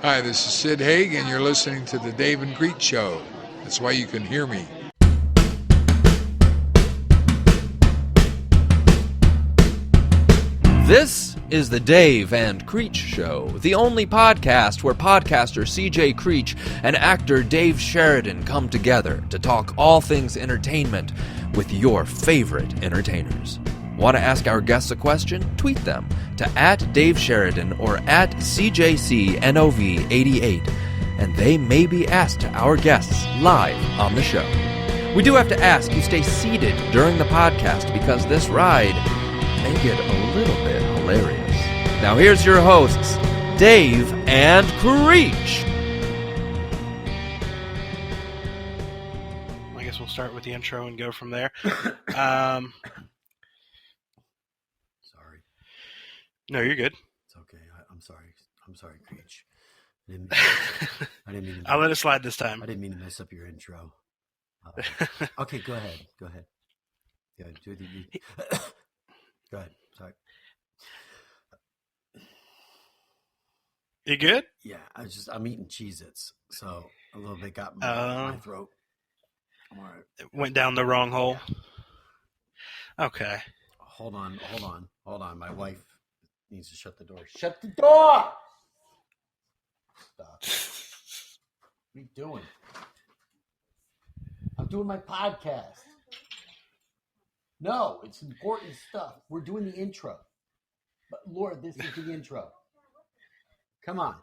Hi, this is Sid Haig, and you're listening to the Dave and Creech Show. That's why you can hear me. This is the Dave and Creech Show, the only podcast where podcaster CJ Creech and actor Dave Sheridan come together to talk all things entertainment with your favorite entertainers. Want to ask our guests a question? Tweet them to @DaveSheridan or @CJCNOV88, and they may be asked to our guests live on the show. We do have to ask you stay seated during the podcast because this ride may get a little bit hilarious. Now here's your hosts, Dave and Creech. I guess we'll start with the intro and go from there. Sorry. No, you're good. It's okay. I'm sorry. I'm sorry, Creech. I didn't mean to, I'll let it slide this time. I didn't mean to mess up your intro. Okay, go ahead. Go ahead. Go ahead. Sorry. You good? Yeah, I'm eating Cheez-Its, so a little bit got my throat. I'm all right. It went down the wrong hole. Okay. Hold on. My wife needs to shut the door. Shut the door! Stop. What are you doing? I'm doing my podcast. No, it's important stuff. We're doing the intro. But Lord, this is the intro. Come on.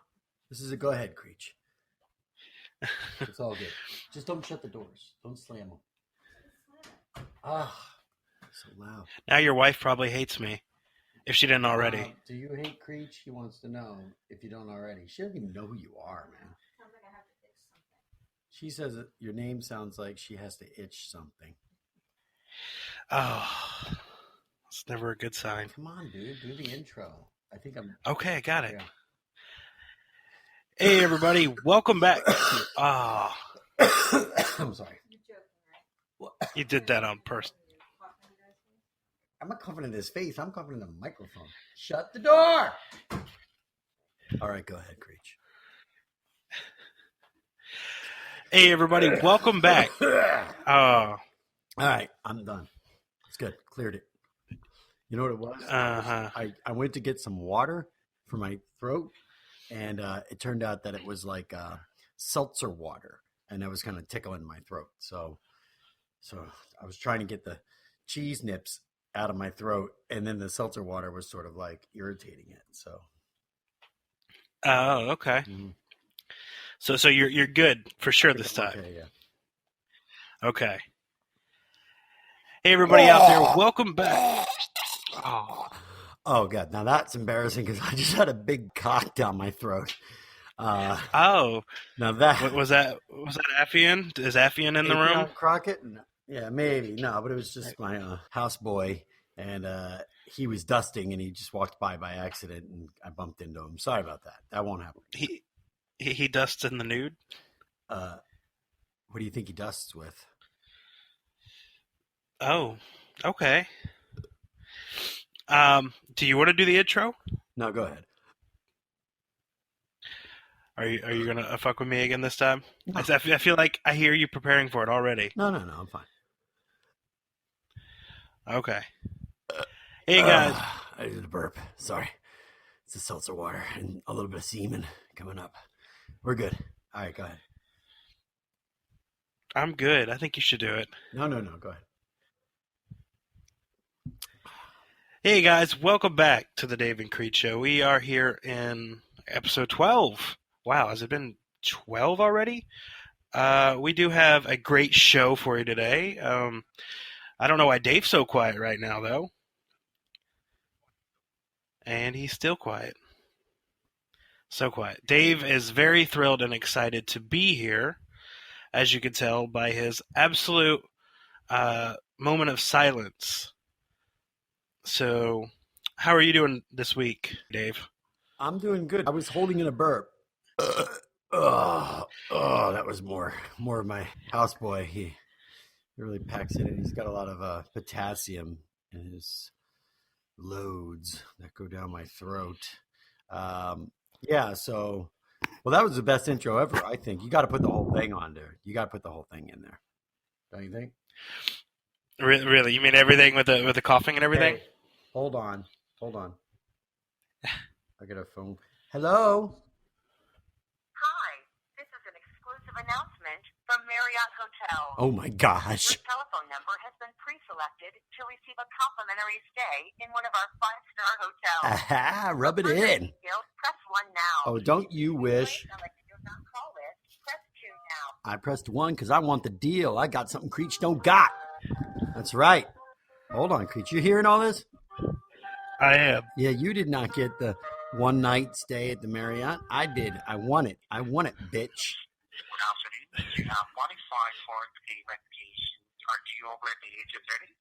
This is a go ahead, Creech. It's all good. Just don't shut the doors. Don't slam them. So loud. Now your wife probably hates me, if she didn't already. Do you hate Creech? He wants to know if you don't already. She doesn't even know who you are, man. She says that your name sounds like she has to itch something. Oh, it's never a good sign. Come on, dude. Do the intro. I think I'm... Okay, I got it. Yeah. Hey, everybody. Welcome back. I'm sorry. You did that on purpose. I'm not covering his face. I'm covering the microphone. Shut the door. All right, go ahead, Creech. Hey, everybody. Welcome back. All right, I'm done. It's good. Cleared it. You know what it was? I went to get some water for my throat, and it turned out that it was like seltzer water, and that was kind of tickling my throat. So I was trying to get the cheese nips out of my throat, and then the seltzer water was sort of like irritating it. So. Oh, okay. Mm-hmm. So you're good for sure this time. Okay, yeah. Okay. Hey, everybody out there, welcome back. Oh, God. Now that's embarrassing because I just had a big cock down my throat. Now that was Affian? Is Affian in the room? Crockett? No. Yeah, maybe. No, but it was just my houseboy, and he was dusting, and he just walked by accident, and I bumped into him. Sorry about that. That won't happen. He dusts in the nude? What do you think he dusts with? Oh, okay. Do you want to do the intro? No, go ahead. Are you gonna fuck with me again this time? No. I feel like I hear you preparing for it already. No, I'm fine. Okay. Hey guys, I did a burp. Sorry, it's the seltzer water and a little bit of semen coming up. We're good. All right, go ahead. I'm good. I think you should do it. No, go ahead. Hey guys, welcome back to the Dave and Creech Show. We are here in episode 12. Wow, has it been 12 already? We do have a great show for you today. I don't know why Dave's so quiet right now, though. And he's still quiet. So quiet. Dave is very thrilled and excited to be here, as you can tell by his absolute moment of silence. So, how are you doing this week, Dave? I'm doing good. I was holding in a burp. That was more of my houseboy. He really packs it in. He's got a lot of potassium in his loads that go down my throat. So Well, that was the best intro ever, I think. You got to put the whole thing on there. You got to put the whole thing in there. Don't you think? Really? You mean everything with the coughing and everything? Hey, hold on. I got a phone. Hello? Hi, this is an exclusive announcement from Marriott Hotel. Oh, my gosh. Your telephone number has been pre-selected to receive a complimentary stay in one of our 5-star hotels. Aha, rub it For further in. details, press 1 now. Oh, don't you wish? On the do not call list, press 2 now. I pressed 1 because I want the deal. I got something Creech don't got. That's right. Hold on, Creech. You hearing all this? I am. Yeah, you did not get the one-night stay at the Marriott. I did. I want it. I want it, bitch. Good afternoon. You have qualified for the reputation. Are you over the age of 30?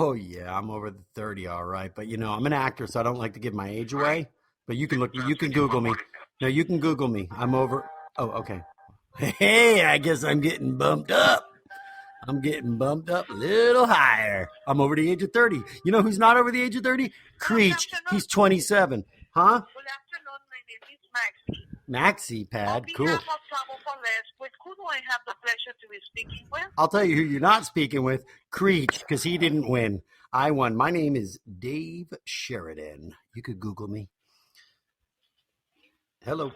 Oh, yeah, I'm over the 30, all right. But, I'm an actor, so I don't like to give my age away. But you can Google me. No, you can Google me. I'm over. Oh, okay. Hey, I guess I'm getting bumped up. I'm getting bumped up a little higher. I'm over the age of 30. You know who's not over the age of 30? Creech. He's 27. Huh? Good afternoon. My name is Maxie. Maxie, Pad. Cool. On behalf of Travel for Less, who do I have the pleasure to be speaking with? I'll tell you who you're not speaking with. Creech, because he didn't win. I won. My name is Dave Sheridan. You could Google me. Hello.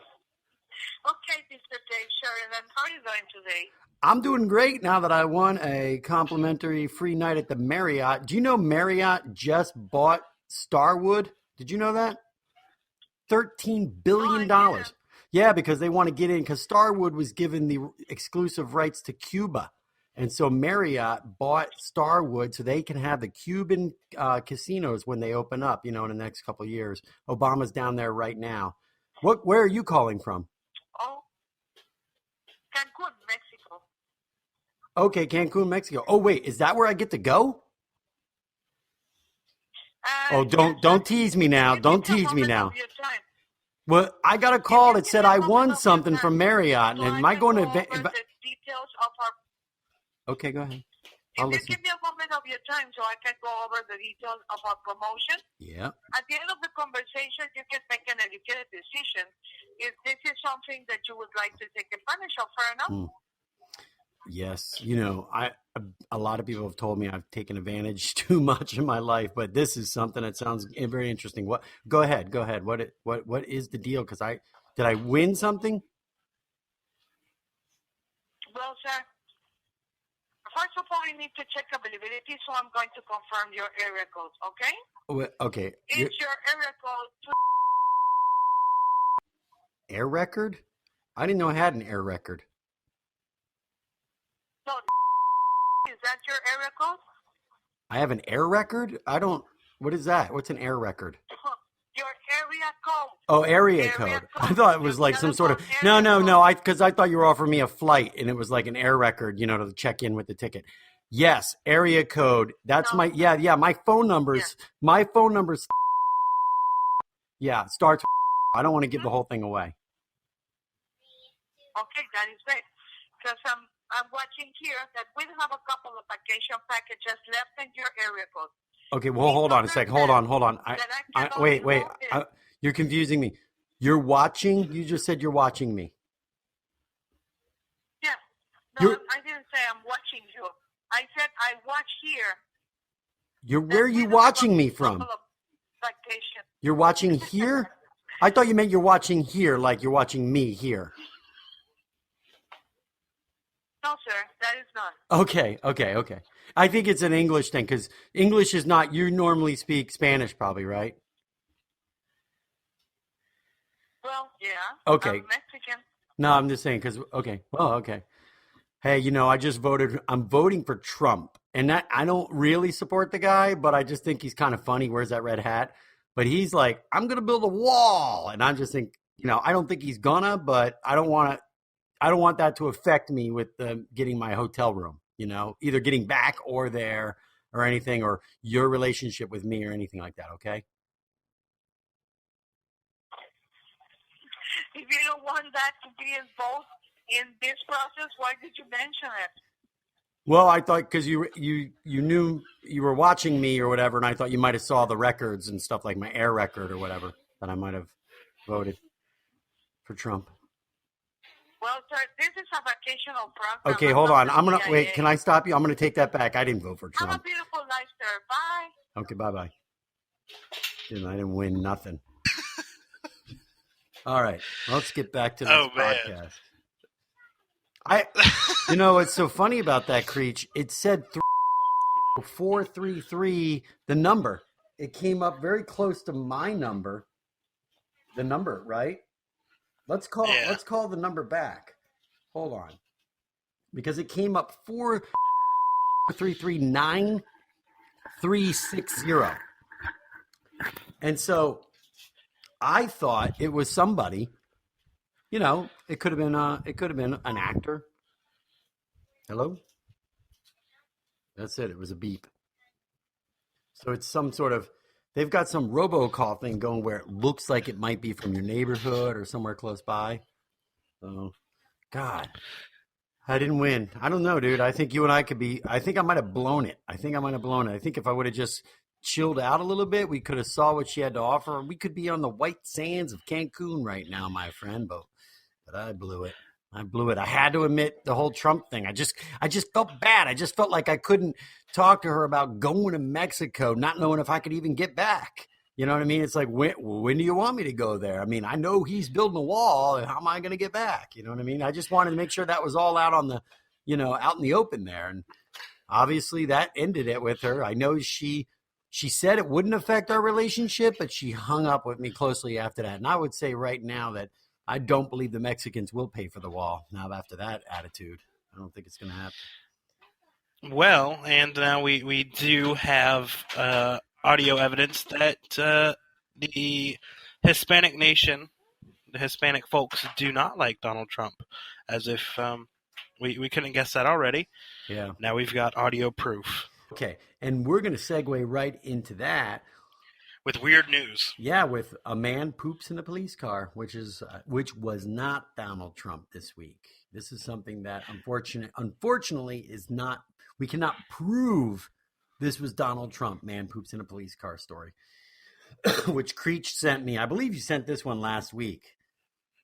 Okay, Mr. Dave Sheridan, how are you doing today? I'm doing great now that I won a complimentary free night at the Marriott. Do you know Marriott just bought Starwood? Did you know that? $13 billion. Oh, Yeah, because they want to get in, because Starwood was given the exclusive rights to Cuba. And so Marriott bought Starwood so they can have the Cuban casinos when they open up, in the next couple of years. Obama's down there right now. Where are you calling from? Oh, Cancun, Mexico. Okay, Cancun, Mexico. Oh, wait, is that where I get to go? Don't tease me now. Don't tease me now. Well, I got a call that said I won something from Marriott. And am I going to... the details of our... Okay, go ahead. If I'll you listen. give me a moment of your time so I can go over the details of our promotion. Yeah. At the end of the conversation, you can make an educated decision if this is something that you would like to take advantage of. Fair enough? Yes. A lot of people have told me I've taken advantage too much in my life, but this is something that sounds very interesting. Go ahead. What is the deal? Because did I win something? Well, sir, first of all, you need to check availability, so I'm going to confirm your area code, okay? Okay. It's your area code. Air record? I didn't know I had an air record. No, is that your area code? I have an air record? What is that? What's an air record? Your area code. Oh, area code. I thought it was like some sort of... No. Because I thought you were offering me a flight, and it was like an air record, to check in with the ticket. Yes, area code. That's my... Yeah, my phone number's... Yeah. My phone number's... Yeah, starts... I don't want to give the whole thing away. Okay, that is great. Because I'm watching here that we have a couple of vacation packages left in your area code. Okay, well, hold on a second. Hold on. Wait. You're confusing me. You're watching? You just said you're watching me. Yeah. No, I didn't say I'm watching you. I said I watch here. Where are you watching me from? You're watching here? I thought you meant you're watching here, like you're watching me here. No, sir, that is not. Okay. I think it's an English thing, because English is not, you normally speak Spanish probably, right? Well, yeah. Okay. I'm Mexican. No, I'm just saying, because, okay. Well, okay. Hey, I just voted, I'm voting for Trump. And that, I don't really support the guy, but I just think he's kind of funny, wears that red hat. But he's like, I'm going to build a wall. And I just think, I don't think he's gonna, but I don't want that to affect me with getting my hotel room, either getting back or there or anything, or your relationship with me or anything like that, okay? If you don't want that to be involved in this process, why did you mention it? Well, I thought because you knew you were watching me or whatever, and I thought you might have saw the records and stuff like my air record or whatever, that I might have voted for Trump. a vacational program. Okay, I'm hold not on. I'm the going to, wait, CIA. can I stop you? I'm going to take that back. I didn't vote for Have a Trump. beautiful life, sir. Bye. Okay, bye-bye. Dude, I didn't win nothing. All right, let's get back to this podcast. You know what's so funny about that, Creech? It said 433, the number. It came up very close to my number. The number, right? Let's call the number back. Hold on, because it came up 4339360, and so I thought it was somebody. You know, it could have been an actor. Hello? That's it. It was a beep. So it's some sort of, they've got some robocall thing going where it looks like it might be from your neighborhood or somewhere close by. So, God, I didn't win. I don't know, dude. I think you and I I think I might have blown it. I think if I would have just chilled out a little bit, we could have saw what she had to offer. We could be on the white sands of Cancun right now, my friend, but I blew it. I had to admit the whole Trump thing. I just felt bad. I just felt like I couldn't talk to her about going to Mexico, not knowing if I could even get back. You know what I mean? It's like, when do you want me to go there? I mean, I know he's building a wall. How am I going to get back? You know what I mean? I just wanted to make sure that was all out on the, out in the open there. And obviously that ended it with her. I know she said it wouldn't affect our relationship, but she hung up with me closely after that. And I would say right now that I don't believe the Mexicans will pay for the wall. Now, after that attitude, I don't think it's going to happen. Well, and now we do have audio evidence that the Hispanic nation, the Hispanic folks, do not like Donald Trump, as if we couldn't guess that already. Yeah. Now we've got audio proof. Okay, and we're going to segue right into that. With weird news. Yeah, with a man poops in a police car, which was not Donald Trump this week. This is something that unfortunately is not. We cannot prove this was Donald Trump. Man poops in a police car story, which Creech sent me. I believe you sent this one last week,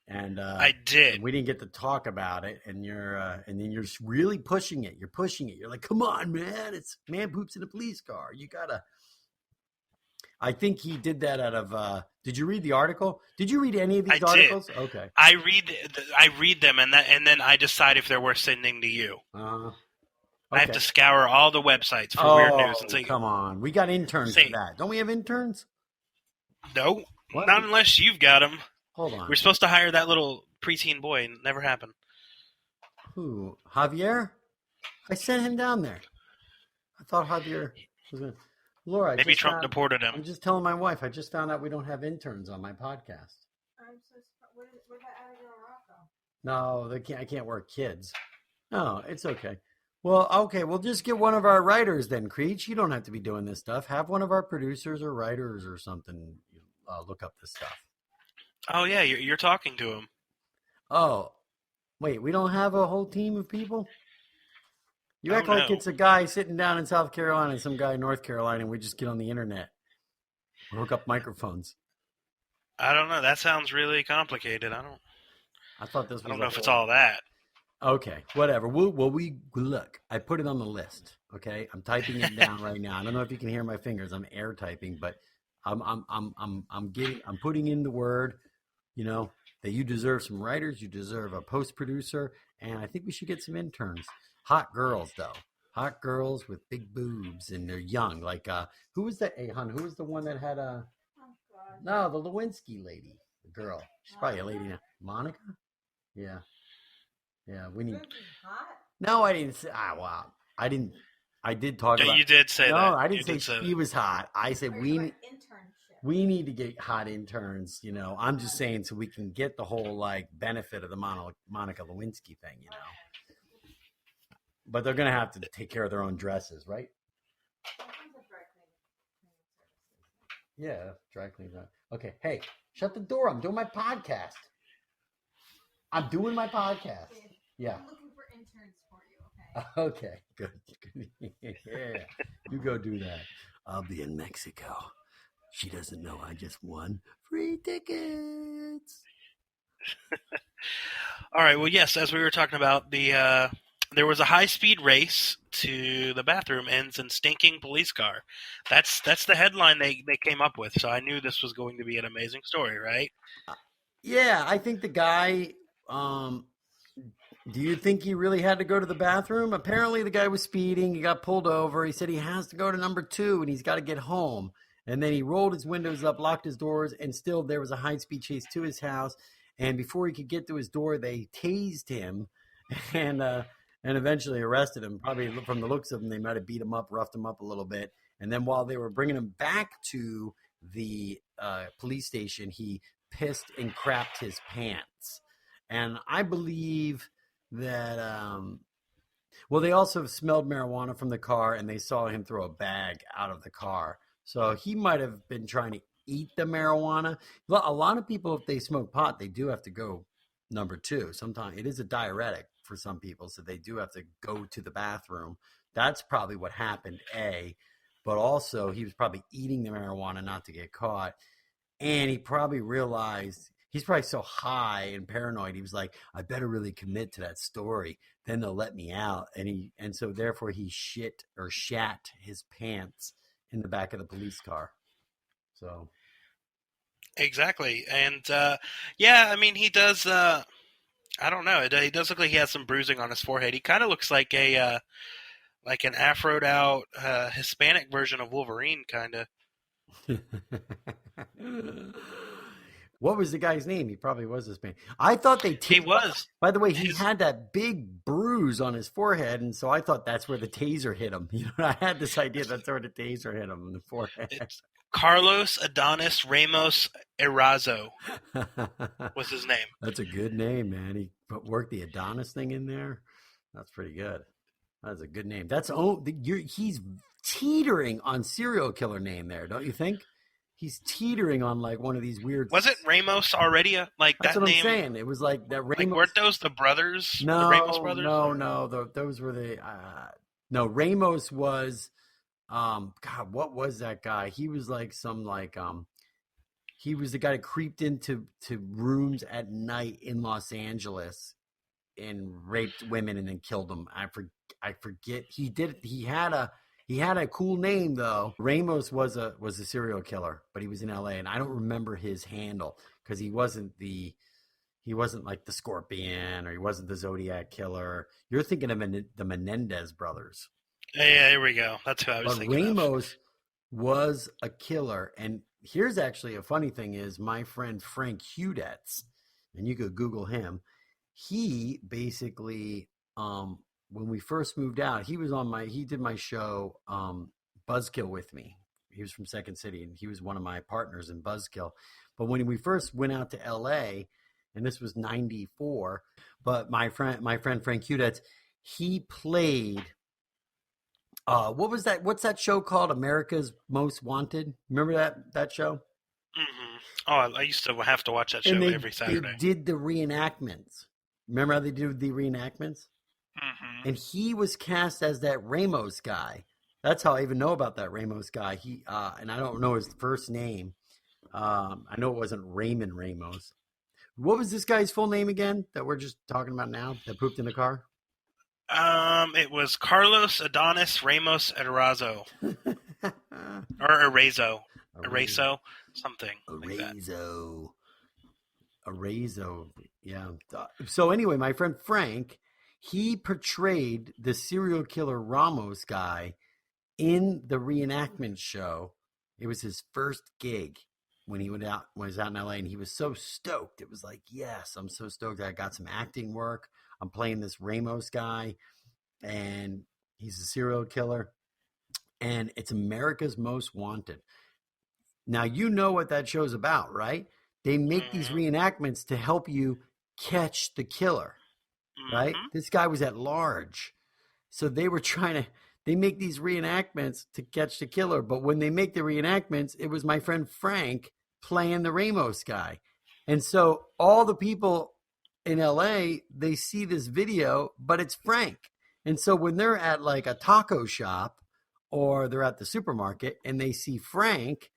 and I did. And we didn't get to talk about it, and then you're really pushing it. You're pushing it. You're like, come on, man! It's man poops in a police car. You gotta. I think he did that out of. Did you read the article? Did you read any of these articles? Did. Okay. I read them, and then I decide if they're worth sending to you. Okay. I have to scour all the websites for weird news and say, come on, we got interns for that. Don't we have interns? No, not unless you've got them. Hold on. We're supposed to hire that little preteen boy, and it never happened. Who? Javier? I sent him down there. I thought Javier was going to. Laura, maybe Trump deported him. I'm just telling my wife. I just found out we don't have interns on my podcast. Where'd that After Rocco? No, they can't. I can't work kids. No, it's okay. Well, okay. We'll just get one of our writers then, Creech. You don't have to be doing this stuff. Have one of our producers or writers or something look up this stuff. Oh yeah, you're talking to him. Oh, wait. We don't have a whole team of people. You act like it's a guy sitting down in South Carolina and some guy in North Carolina, and we just get on the internet. We'll hook up microphones. I don't know. That sounds really complicated. I thought this was. I don't know if it's all that. Okay, whatever. We look. I put it on the list. Okay, I'm typing it down right now. I don't know if you can hear my fingers. I'm air typing, but I'm putting in the word. That you deserve some writers. You deserve a post producer, and I think we should get some interns. Hot girls, though. Hot girls with big boobs, and they're young. Like, who was that? Hey, hon, who was the one that had a... Oh, God. No, the Lewinsky lady. The girl. She's probably a lady now. Monica? Yeah. Yeah, we need... Hot? No, I didn't say... wow. I didn't... I did talk about... You did say that. No, I didn't say she was hot. I said we need to get hot interns, I'm just saying so we can get the whole, benefit of the Monica Lewinsky thing, But they're going to have to take care of their own dresses, right? Yeah, dry clean. Okay, hey, shut the door. I'm doing my podcast. Yeah. I'm looking for interns for you, okay? Good. Yeah, you go do that. I'll be in Mexico. She doesn't know I just won free tickets. All right. Well, yes, as we were talking about, there was a high-speed race to the bathroom ends in stinking police car. That's the headline they came up with. So I knew this was going to be an amazing story, right? Yeah, I think the guy. Do you think he really had to go to the bathroom? Apparently, the guy was speeding. He got pulled over. He said he has to go to number 2 and he's got to get home. And then he rolled his windows up, locked his doors, and still there was a high-speed chase to his house. And before he could get to his door, they tased him and eventually arrested him. Probably from the looks of him, they might have beat him up, roughed him up a little bit. And then while they were bringing him back to the police station, he pissed and crapped his pants. And I believe that they also smelled marijuana from the car, and they saw him throw a bag out of the car. So he might have been trying to eat the marijuana. A lot of people, if they smoke pot, they do have to go number 2. Sometimes it is a diuretic for some people, so they do have to go to the bathroom. That's probably what happened, A. But also, he was probably eating the marijuana not to get caught. And he probably realized he's probably so high and paranoid. He was like, I better really commit to that story. Then they'll let me out. And so therefore he shat his pants in the back of the police car. So. Exactly. And, yeah, I mean, he does, I don't know. He does look like he has some bruising on his forehead. He kind of looks like an afroed out, Hispanic version of Wolverine, kind of. What was the guy's name? He probably was Hispanic. I thought he was. By the way, he had that big bruise on his forehead, and so I thought that's where the taser hit him. You know, I had this idea that's where the taser hit him in the forehead. It's Carlos Adonis Ramos Erazo was his name. That's a good name, man. He worked the Adonis thing in there. That's pretty good. That's a good name. He's teetering on serial killer name there, don't you think? He's teetering on like one of these weird. Was it Ramos already? That's that what name? I'm saying. It was like that. Ramos. Like, weren't those the brothers? No, the Ramos brothers? No. Those were the. No, Ramos was. God, what was that guy? He was like he was the guy that creeped into rooms at night in Los Angeles and raped women and then killed them. I forget. He did. He had a cool name though. Ramos was a serial killer, but he was in LA, and I don't remember his handle because he wasn't like the Scorpion, or he wasn't the Zodiac Killer. You're thinking of the Menendez brothers. Yeah, here we go. That's who I was thinking Ramos was a killer, and here's actually a funny thing is my friend Frank Hudetz, and you could Google him. He basically, when we first moved out, he did my show, Buzzkill with me. He was from Second City, and he was one of my partners in Buzzkill. But when we first went out to LA, and this was 94, but my friend Frank Hudetz, he played, what was that? What's that show called? America's Most Wanted. Remember that show? Mm-hmm. Oh, I used to have to watch that show every Saturday. They did the reenactments. Remember how they do the reenactments? Mm-hmm. And he was cast as that Ramos guy. That's how I even know about that Ramos guy. He and I don't know his first name. I know it wasn't Raymond Ramos. What was this guy's full name again that we're just talking about now that pooped in the car? It was Carlos Adonis Ramos Erazo. Or Erazo. Something like that. Erazo. Yeah. So anyway, my friend Frank, he portrayed the serial killer Ramos guy in the reenactment show. It was his first gig when he was out in LA, and he was so stoked. It was like, yes, I'm so stoked that I got some acting work. I'm playing this Ramos guy, and he's a serial killer, and it's America's Most Wanted. Now, you know what that show's about, right? They make these reenactments to help you catch the killer, right? This guy was at large. So they make these reenactments to catch the killer. But when they make the reenactments, it was my friend Frank playing the Ramos guy. And so all the people in LA, they see this video, but it's Frank. And so when they're at like a taco shop or they're at the supermarket and they see Frank,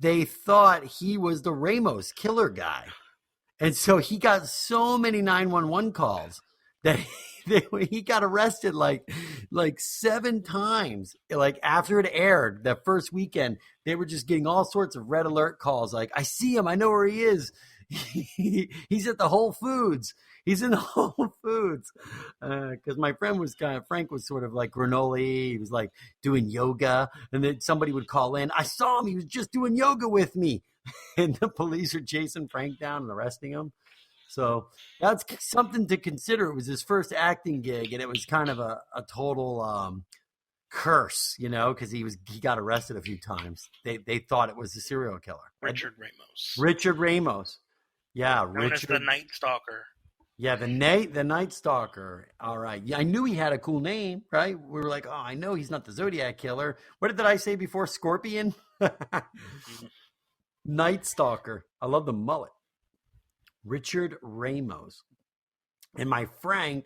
they thought he was the Ramos killer guy. And so he got so many 911 calls that he got arrested like 7 times. Like after it aired that first weekend, they were just getting all sorts of red alert calls. Like, I see him. I know where he is. He's at the Whole Foods. He's in the Whole Foods. Because my friend was Frank was sort of like granola. He was like doing yoga. And then somebody would call in. I saw him. He was just doing yoga with me. And the police are chasing Frank down and arresting him. So that's something to consider. It was his first acting gig, and it was kind of a total curse, you know, because he got arrested a few times. They thought it was a serial killer. Richard Ramos. Richard Ramos. Yeah, known as the Night Stalker. Yeah, the Night Stalker. All right. Yeah, I knew he had a cool name, right? We were like, oh, I know he's not the Zodiac Killer. What did I say before? Scorpion? Night Stalker. I love the mullet. Richard Ramos. And my friend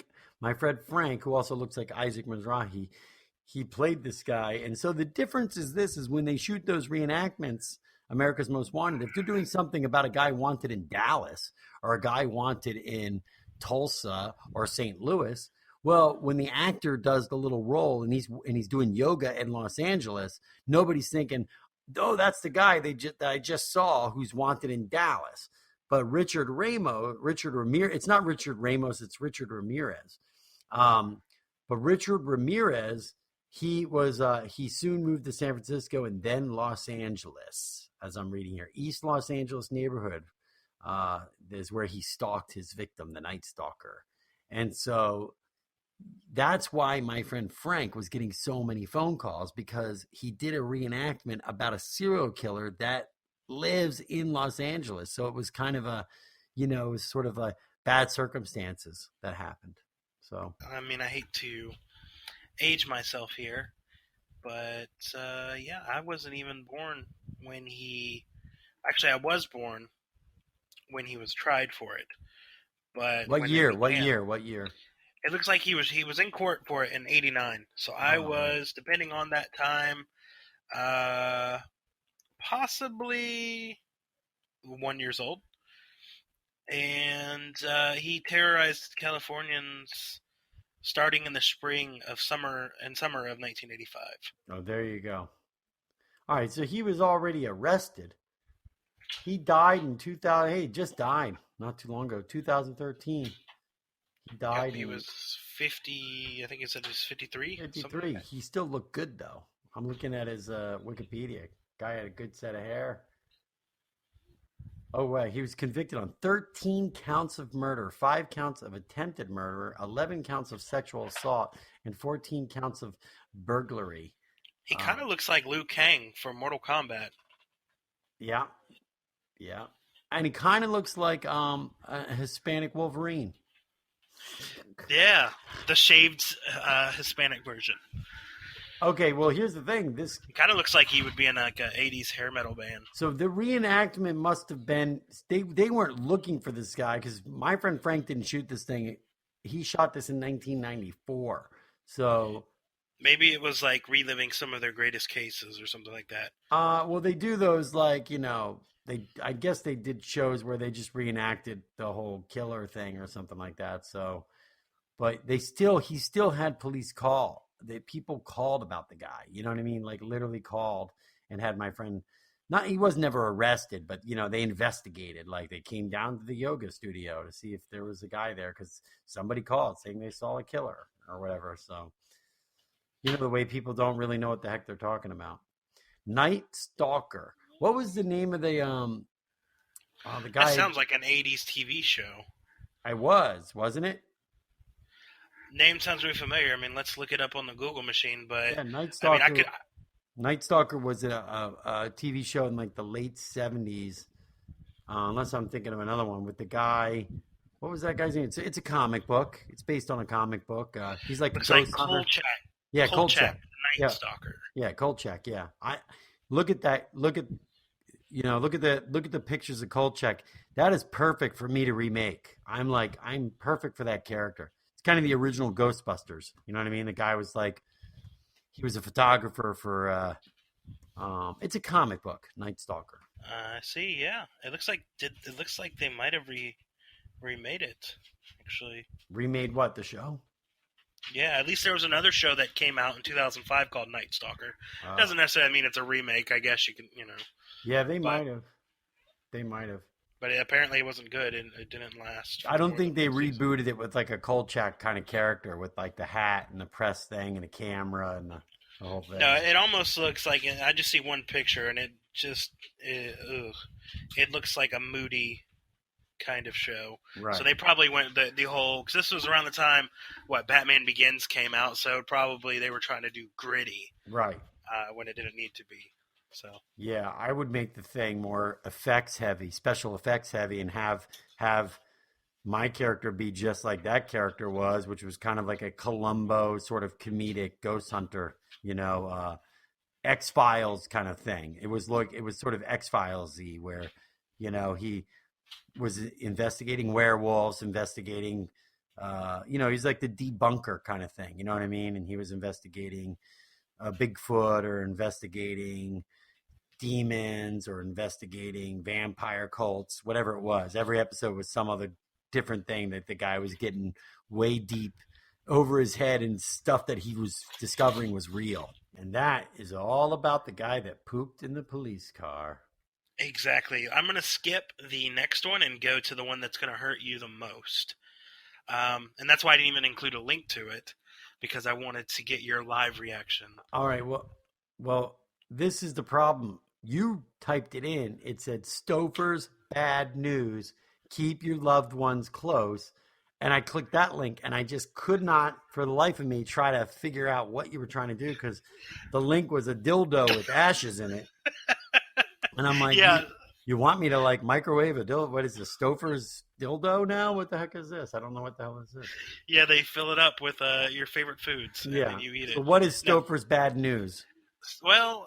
Frank, who also looks like Isaac Mizrahi, he played this guy. And so the difference is when they shoot those reenactments, America's Most Wanted, if they're doing something about a guy wanted in Dallas or a guy wanted in Tulsa or St. Louis, well, when the actor does the little role and he's doing yoga in Los Angeles, nobody's thinking, oh, that's the guy that I just saw who's wanted in Dallas. But Richard Ramirez, it's not Richard Ramos, it's Richard Ramirez. But Richard Ramirez, he soon moved to San Francisco and then Los Angeles, as I'm reading here. East Los Angeles neighborhood is where he stalked his victim, the Night Stalker. And so that's why my friend Frank was getting so many phone calls, because he did a reenactment about a serial killer that lives in Los Angeles. So it was kind of it was sort of a bad circumstances that happened. So, I mean, I hate to age myself here, but I wasn't even born when I was born when he was tried for it. But What year? It looks like he was in court for it in '89. So I was, depending on that time, possibly 1 year old. And he terrorized Californians starting in the summer of 1985. Oh, there you go. All right, so he was already arrested. He died in 2000. Hey, he just died not too long ago, 2013. He died. Yep, he was 50. I think he said he was 53. 53. He still looked good though. I'm looking at his Wikipedia. Guy had a good set of hair. Oh, right. He was convicted on 13 counts of murder, 5 counts of attempted murder, 11 counts of sexual assault, and 14 counts of burglary. He kind of looks like Liu Kang from Mortal Kombat. Yeah. Yeah. And he kind of looks like a Hispanic Wolverine. Yeah. The shaved Hispanic version. Okay, well, here's the thing. It kind of looks like he would be in like an 80s hair metal band. So the reenactment must have been, they weren't looking for this guy, because my friend Frank didn't shoot this thing. He shot this in 1994. So maybe it was like reliving some of their greatest cases or something like that. Well, they do those I guess they did shows where they just reenacted the whole killer thing or something like that. So, but he still had police call. People called about the guy, you know what I mean? Like literally called and had my friend, he was never arrested, but they investigated. Like they came down to the yoga studio to see if there was a guy there, because somebody called saying they saw a killer or whatever. So, the way people don't really know what the heck they're talking about. Night Stalker. What was the name of the guy? That sounds like an 80s TV show. Wasn't it? Name sounds really familiar. I mean, let's look it up on the Google machine. But yeah, Night Stalker. Night Stalker was a TV show in like the late 70s. Unless I'm thinking of another one with the guy. What was that guy's name? It's a comic book. It's based on a comic book. He's like looks like Kolchak. Yeah, Kolchak. Night Stalker. Yeah, Kolchak. Yeah, I look at that. Look at the pictures of Kolchak. That is perfect for me to remake. I'm perfect for that character. Kind of the original Ghostbusters, you know what I mean? The guy was he was a photographer for it's a comic book, Night Stalker. I see. Yeah, it looks like they might have remade it. Actually, Remade what, the show? yeah. At least there was another show that came out in 2005 called Night Stalker. Doesn't necessarily mean it's a remake. I guess you can, Yeah, they might have. They might have. But apparently it wasn't good, and it didn't last. I don't think they rebooted it with like a Kolchak kind of character with like the hat and the press thing and the camera and the whole thing. No, it almost looks like, I just see one picture, and it looks like a moody kind of show. Right. So they probably went the whole, because this was around the time Batman Begins came out, so probably they were trying to do gritty, right, when it didn't need to be. So yeah, I would make the thing more effects heavy, special effects heavy, and have my character be just like that character was, which was kind of like a Columbo sort of comedic ghost hunter, X-Files kind of thing. It was sort of X-Files-y, where he was investigating werewolves, investigating he's like the debunker kind of thing, you know what I mean? And he was investigating Bigfoot, or investigating demons, or investigating vampire cults, whatever it was. Every episode was some other different thing that the guy was getting way deep over his head, and stuff that he was discovering was real. And that is all about the guy that pooped in the police car. exactly. I'm going to skip the next one and go to the one that's going to hurt you the most. And that's why I didn't even include a link to it, because I wanted to get your live reaction. All right. Well, this is the problem. You typed it in. It said Stauffers bad news. Keep your loved ones close. And I clicked that link, and I just could not, for the life of me, try to figure out what you were trying to do, because the link was a dildo with ashes in it. And I'm like, Yeah. You want me to like microwave a dildo? What is this, Stauffers dildo now? What the heck is this? I don't know what the hell is this. Yeah, they fill it up with your favorite foods, and then you eat it. So what is Stauffers bad news? Well,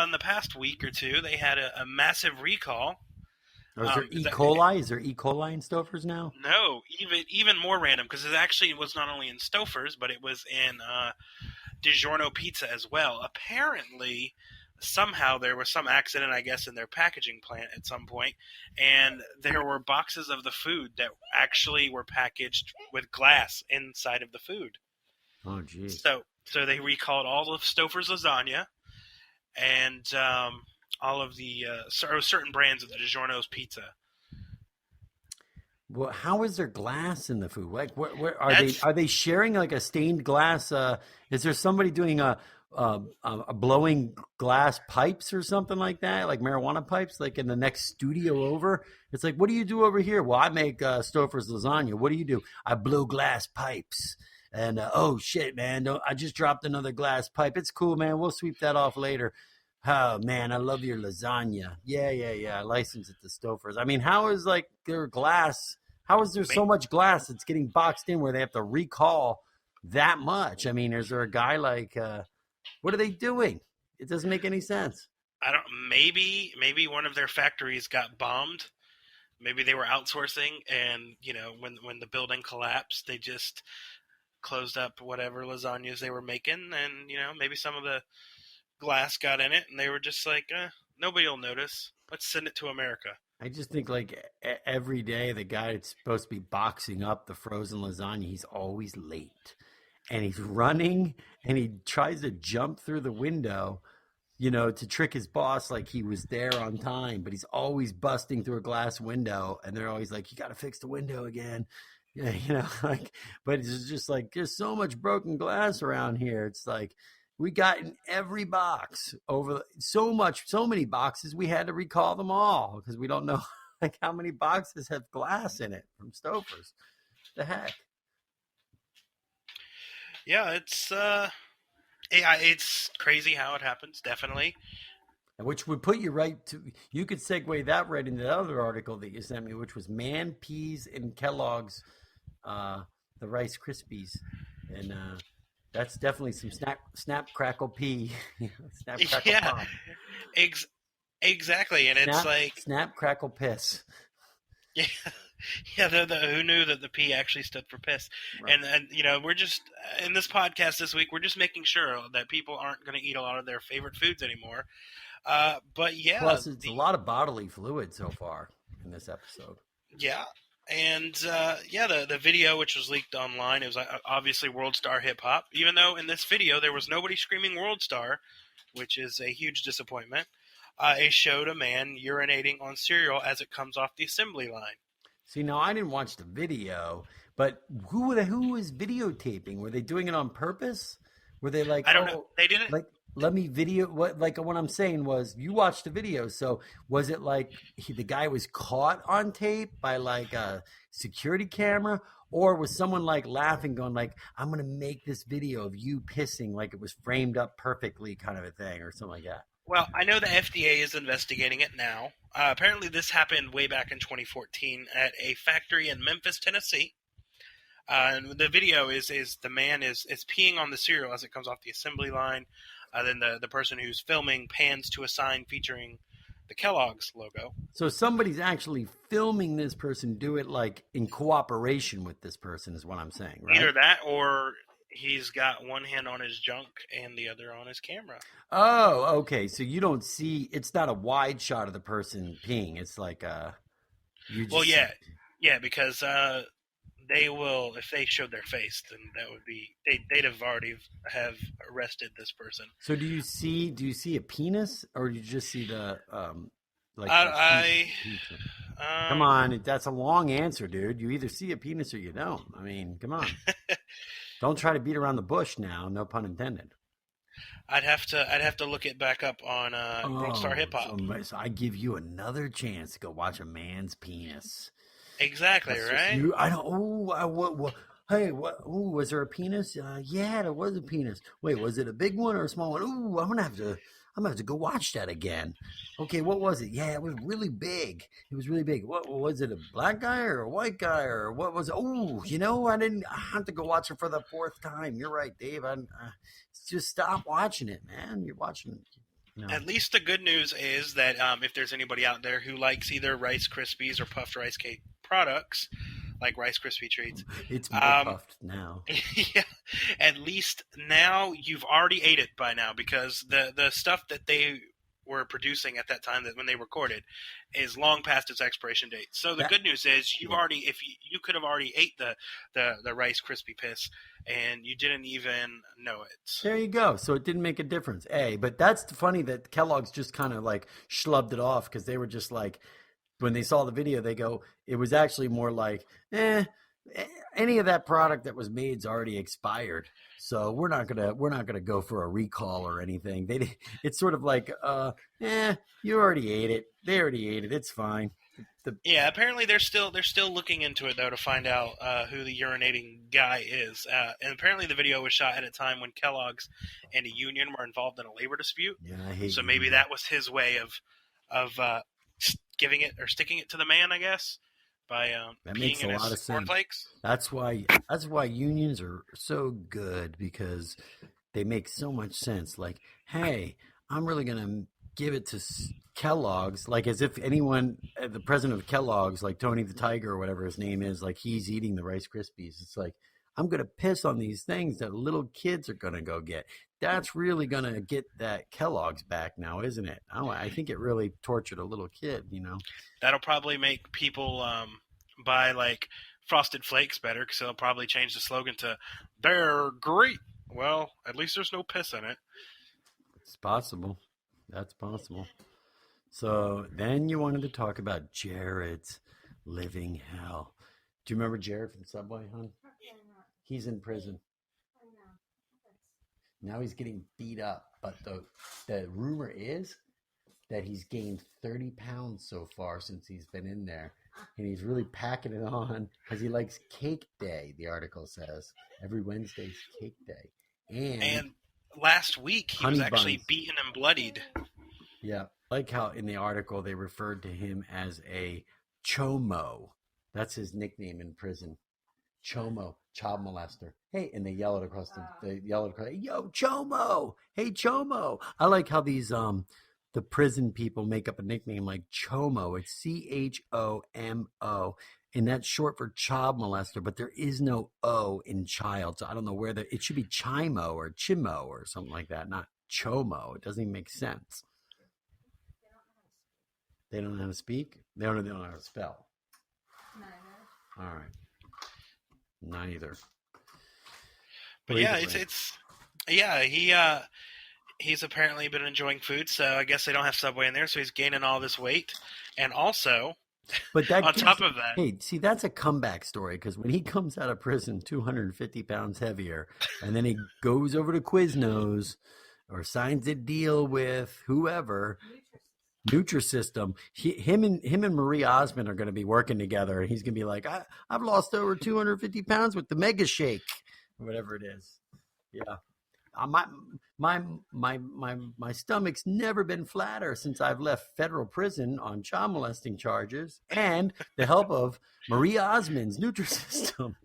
in the past week or two, they had a massive recall. Is there E. coli? Is there E. coli in Stauffers now? No, even more random, because it actually was not only in Stauffers, but it was in DiGiorno Pizza as well. Apparently, somehow there was some accident, I guess, in their packaging plant at some point, and there were boxes of the food that actually were packaged with glass inside of the food. Oh, geez. So they recalled all of Stauffers lasagna, and all of the certain brands of the DiGiorno's pizza. Well, how is there glass in the food? Like, where are they sharing like a stained glass? Is there somebody doing a blowing glass pipes or something like that, like marijuana pipes, like in the next studio over? It's like, what do you do over here? Well, I make Stauffers lasagna. What do you do? I blow glass pipes. And oh shit, man! I just dropped another glass pipe. It's cool, man. We'll sweep that off later. Oh man, I love your lasagna. Yeah. I license it to Stauffers. I mean, how is like their glass? How is there so much glass that's getting boxed in where they have to recall that much? I mean, is there a guy like? What are they doing? It doesn't make any sense. I don't. Maybe one of their factories got bombed. Maybe they were outsourcing, and when the building collapsed, they just closed up whatever lasagnas they were making, and maybe some of the glass got in it, and they were just like, nobody will notice. Let's send it to America. I just think like every day the guy that's supposed to be boxing up the frozen lasagna, he's always late, and he's running, and he tries to jump through the window, to trick his boss like he was there on time, but he's always busting through a glass window, and they're always like, you got to fix the window again. Yeah, but it's just like, there's so much broken glass around here. It's like, we got in every box so many boxes, we had to recall them all because we don't know like how many boxes have glass in it from Stauffers. The heck? Yeah, it's crazy how it happens, definitely. Which would put you right to, you could segue that right into the other article that you sent me, which was man, peas, and kellogs, the Rice Krispies. And that's definitely some snap, crackle, pea. Snap, crackle, pop. Exactly. And it's like... Snap, crackle, piss. Yeah. Yeah, who knew that the P actually stood for piss? Right. And we're just, in this podcast this week, we're just making sure that people aren't going to eat a lot of their favorite foods anymore. But yeah, plus it's a lot of bodily fluid so far in this episode. Yeah, and the video which was leaked online, it was obviously World Star Hip Hop. Even though in this video there was nobody screaming World Star, which is a huge disappointment. It showed a man urinating on cereal as it comes off the assembly line. See, now I didn't watch the video, but who was videotaping? Were they doing it on purpose? Were they like, I don't know. They didn't. Like, let me video what I'm saying was you watched the video. So was it like the guy was caught on tape by like a security camera, or was someone like laughing, going like, I'm going to make this video of you pissing like it was framed up perfectly kind of a thing or something like that? Well, I know the FDA is investigating it now. Apparently this happened way back in 2014 at a factory in Memphis, Tennessee. And the video is the man is peeing on the cereal as it comes off the assembly line. Then the person who's filming pans to a sign featuring the Kellogg's logo. So somebody's actually filming this person do it like in cooperation with this person is what I'm saying, right? Either that or he's got one hand on his junk and the other on his camera. Oh, okay. So you don't see, it's not a wide shot of the person peeing. It's like yeah, because they will, if they showed their face, then that would be they'd have already have arrested this person. So do you see a penis, or do you just see the like? Come on, that's a long answer, dude. You either see a penis or you don't. I mean, come on. Don't try to beat around the bush now. No pun intended. I'd have to look it back up on World Star Hip Hop. So I give you another chance to go watch a man's penis. Exactly, That's right? I don't. Oh, hey, what? Oh, was there a penis? Yeah, there was a penis. Wait, was it a big one or a small one? Ooh, I'm gonna have to go watch that again. Okay, what was it? Yeah, it was really big. It was really big. What was it? A black guy or a white guy or what was it? Oh, I have to go watch it for the fourth time. You're right, Dave. Just stop watching it, man. You're watching. At least the good news is that if there's anybody out there who likes either Rice Krispies or puffed rice cake products, like Rice Krispie treats, it's more puffed now. Yeah, at least now you've already ate it by now, because the stuff that they were producing at that time, that when they recorded, is long past its expiration date. So the good news is you could have already ate the Rice Krispie piss and you didn't even know it. There you go. So it didn't make a difference. But that's funny that Kellogg's just kind of like schlubbed it off, because they were just like, when they saw the video, they go, it was actually more like, any of that product that was made is already expired. So we're not gonna go for a recall or anything. It's sort of like, you already ate it. They already ate it. It's fine. Yeah, apparently they're still looking into it though to find out who the urinating guy is. And apparently the video was shot at a time when Kellogg's and a union were involved in a labor dispute. Yeah, I hate. So maybe that was his way of giving it or sticking it to the man, I guess, by that makes a lot of sense. Cornflakes. That's why unions are so good, because they make so much sense. Like, hey, I'm really gonna give it to Kellogg's, like as if anyone, the president of Kellogg's, like Tony the Tiger or whatever his name is, like he's eating the Rice Krispies. It's like, I'm going to piss on these things that little kids are going to go get. That's really going to get that Kellogg's back now, isn't it? I think it really tortured a little kid, That'll probably make people buy like Frosted Flakes better, because they'll probably change the slogan to "They're great." Well, at least there's no piss in it. It's possible. That's possible. So then you wanted to talk about Jared's living hell. Do you remember Jared from Subway, hon? He's in prison. Now he's getting beat up. But the rumor is that he's gained 30 pounds so far since he's been in there. And he's really packing it on because he likes cake day, the article says. Every Wednesday's cake day. And last week he was actually beaten and bloodied. Yeah. Like how in the article they referred to him as a chomo. That's his nickname in prison. Chomo, child molester. Hey, and they yell it across yo, chomo. Hey, chomo. I like how these the prison people make up a nickname like chomo. It's CHOMO. And that's short for child molester, but there is no O in child. So I don't know where it should be chimo or chimo or something like that, not chomo. It doesn't even make sense. They don't know how to speak? They don't know how to spell. Neither. All right. Neither. But yeah, he's apparently been enjoying food, so I guess they don't have Subway in there, so he's gaining all this weight. And also, but that top of that, hey, see, that's a comeback story, because when he comes out of prison 250 pounds heavier, and then he goes over to Quiznos or signs a deal with whoever, Nutrisystem, him and Marie Osmond are going to be working together, and he's going to be like, I've lost over 250 pounds with the Mega Shake, or whatever it is. Yeah. My stomach's never been flatter since I've left federal prison on child molesting charges and the help of Marie Osmond's Nutrisystem.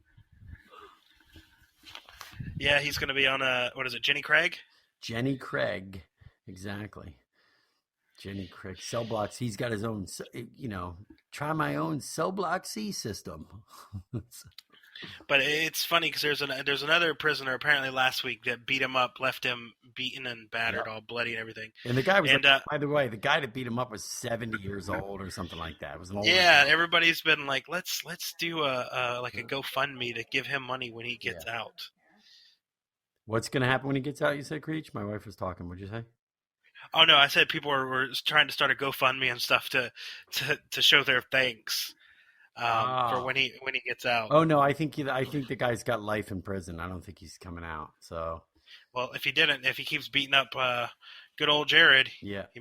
Yeah, he's going to be on what is it, Jenny Craig? Jenny Craig, exactly. Jenny Craig, cell blocks. He's got his own, try my own cell block C system. But it's funny because there's another prisoner apparently last week that beat him up, left him beaten and battered, all bloody and everything. And the guy was, by the way, the guy that beat him up was 70 years old or something like that. It was an old guy. Everybody's been like, let's do a GoFundMe to give him money when he gets out. What's going to happen when he gets out? You said, Creech? My wife was talking. What'd you say? Oh no, I said people were trying to start a GoFundMe and stuff to show their thanks. For when he gets out. Oh no, I think the guy's got life in prison. I don't think he's coming out. So, well, if he keeps beating up good old Jared,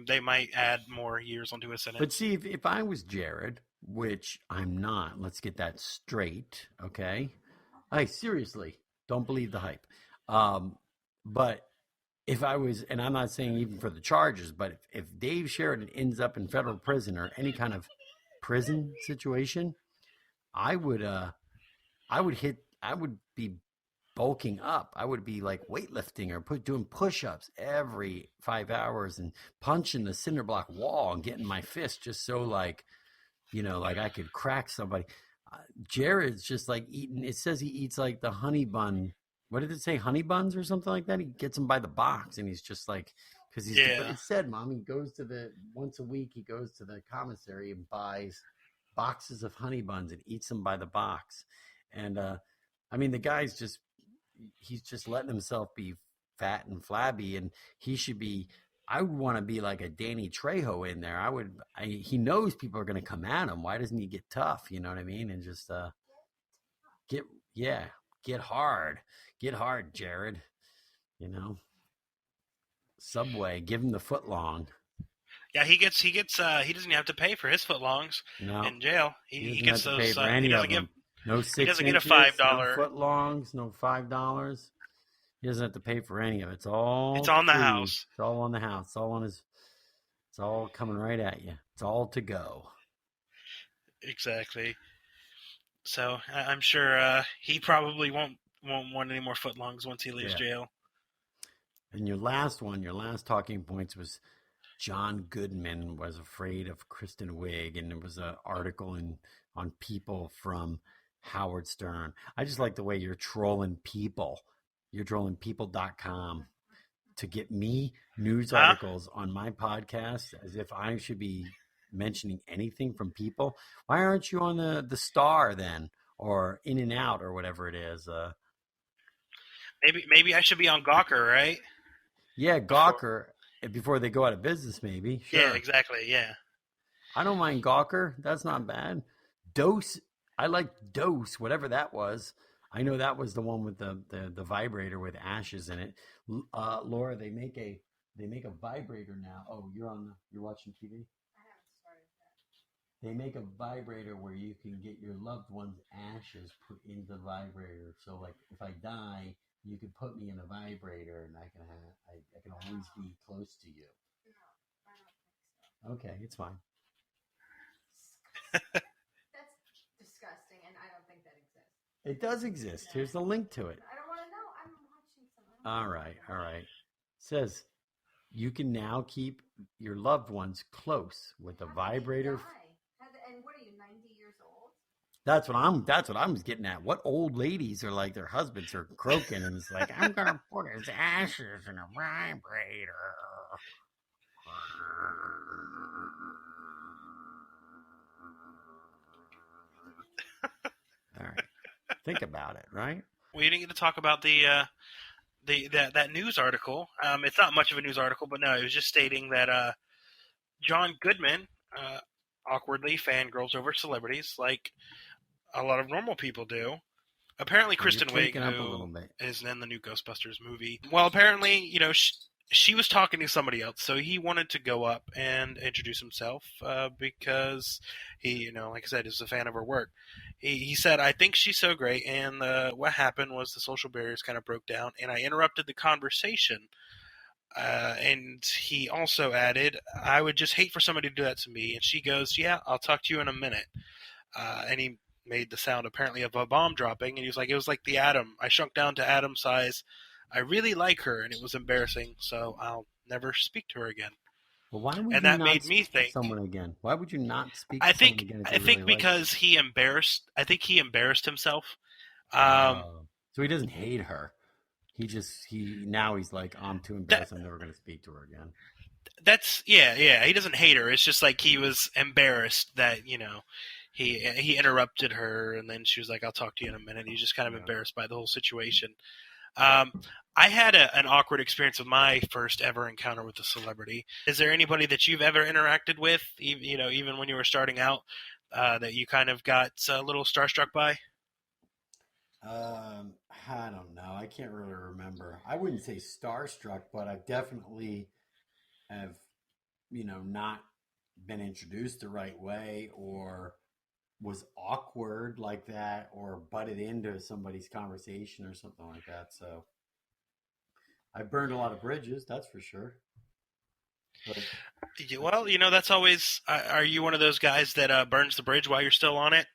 they might add more years onto his sentence. But see, if I was Jared, which I'm not, let's get that straight, okay? Hey, seriously, don't believe the hype. But if I was, and I'm not saying even for the charges, but if Dave Sheridan ends up in federal prison or any kind of prison situation, I would be bulking up. I would be like weightlifting or doing push-ups every 5 hours and punching the cinder block wall and getting my fist just so like I could crack somebody. Jared's just like eating. It says he eats like the honey bun. What did it say? Honey buns or something like that. He gets them by the box and he's just like, because he's. But it said, Mom, he goes to once a week. He goes to the commissary and buys boxes of honey buns and eats them by the box. And the guy's he's just letting himself be fat and flabby, and he should be. I would want to be like a Danny Trejo in there. He knows people are going to come at him. Why doesn't he get tough? You know what I mean? And just get hard, Jared. Subway, give him the foot long. Yeah, he doesn't have to pay for his footlongs in jail. He gets those. He doesn't get no 6 He doesn't get a $5 $5 footlongs, no $5. He doesn't have to pay for any of it. It's on the house. It's all on the house. It's all on his. It's all coming right at you. It's all to go. Exactly. So I'm sure he probably won't want any more footlongs once he leaves jail. And your last talking points was John Goodman was afraid of Kristen Wiig, and there was an article on People from Howard Stern. I just like the way you're trolling People. You're trolling people.com to get me news articles on my podcast as if I should be mentioning anything from People. Why aren't you on the Star then, or In and Out, or whatever it is? Maybe I should be on Gawker, right? Yeah, Gawker. Before they go out of business, maybe. Sure. Yeah, exactly. Yeah. I don't mind Gawker. That's not bad. Dose. I like Dose, whatever that was. I know that was the one with the vibrator with ashes in it. Laura, they make a vibrator now. Oh, you're watching TV? I haven't started that. They make a vibrator where you can get your loved one's ashes put in the vibrator. So like if I die, you could put me in a vibrator, and I can always be close to you. No, I don't think so. Okay, it's fine. That's disgusting, and I don't think that exists. It does exist. Here's the link to it. I don't want to know. I'm watching something. All right. It says you can now keep your loved ones close with a vibrator. And what are you, 90 years old? That's what I was getting at. What old ladies are like their husbands are croaking and it's like, I'm gonna put his ashes in a vibrator. Think about it, right? We didn't get to talk about that news article. It's not much of a news article, but no, it was just stating that John Goodman awkwardly fangirls over celebrities like a lot of normal people do. Apparently, Kristen Wiig, who is in the new Ghostbusters movie, well, apparently, she was talking to somebody else, so he wanted to go up and introduce himself because he, like I said, is a fan of her work. He said, "I think she's so great," and what happened was the social barriers kind of broke down, and I interrupted the conversation. And he also added, "I would just hate for somebody to do that to me." And she goes, "Yeah, I'll talk to you in a minute." And he made the sound apparently of a bomb dropping, and he was like, "It was like the atom. I shrunk down to atom size. I really like her, and it was embarrassing, so I'll never speak to her again." Well, why would and you that not made me speak think. to someone again? Why would you not speak? I to think. someone again I think because he embarrassed. I think he embarrassed himself. So he doesn't hate her. Now he's like, I'm too embarrassed. I'm never going to speak to her again. That's yeah. He doesn't hate her. It's just like he was embarrassed that he interrupted her, and then she was like, "I'll talk to you in a minute." He's just kind of embarrassed by the whole situation. I had an awkward experience with my first ever encounter with a celebrity. Is there anybody that you've ever interacted with, even when you were starting out, that you kind of got a little starstruck by? I don't know. I can't really remember. I wouldn't say starstruck, but I definitely have, not been introduced the right way or was awkward like that or butted into somebody's conversation or something like that. So I burned a lot of bridges, that's for sure. But, well, that's always. Are you one of those guys that burns the bridge while you're still on it?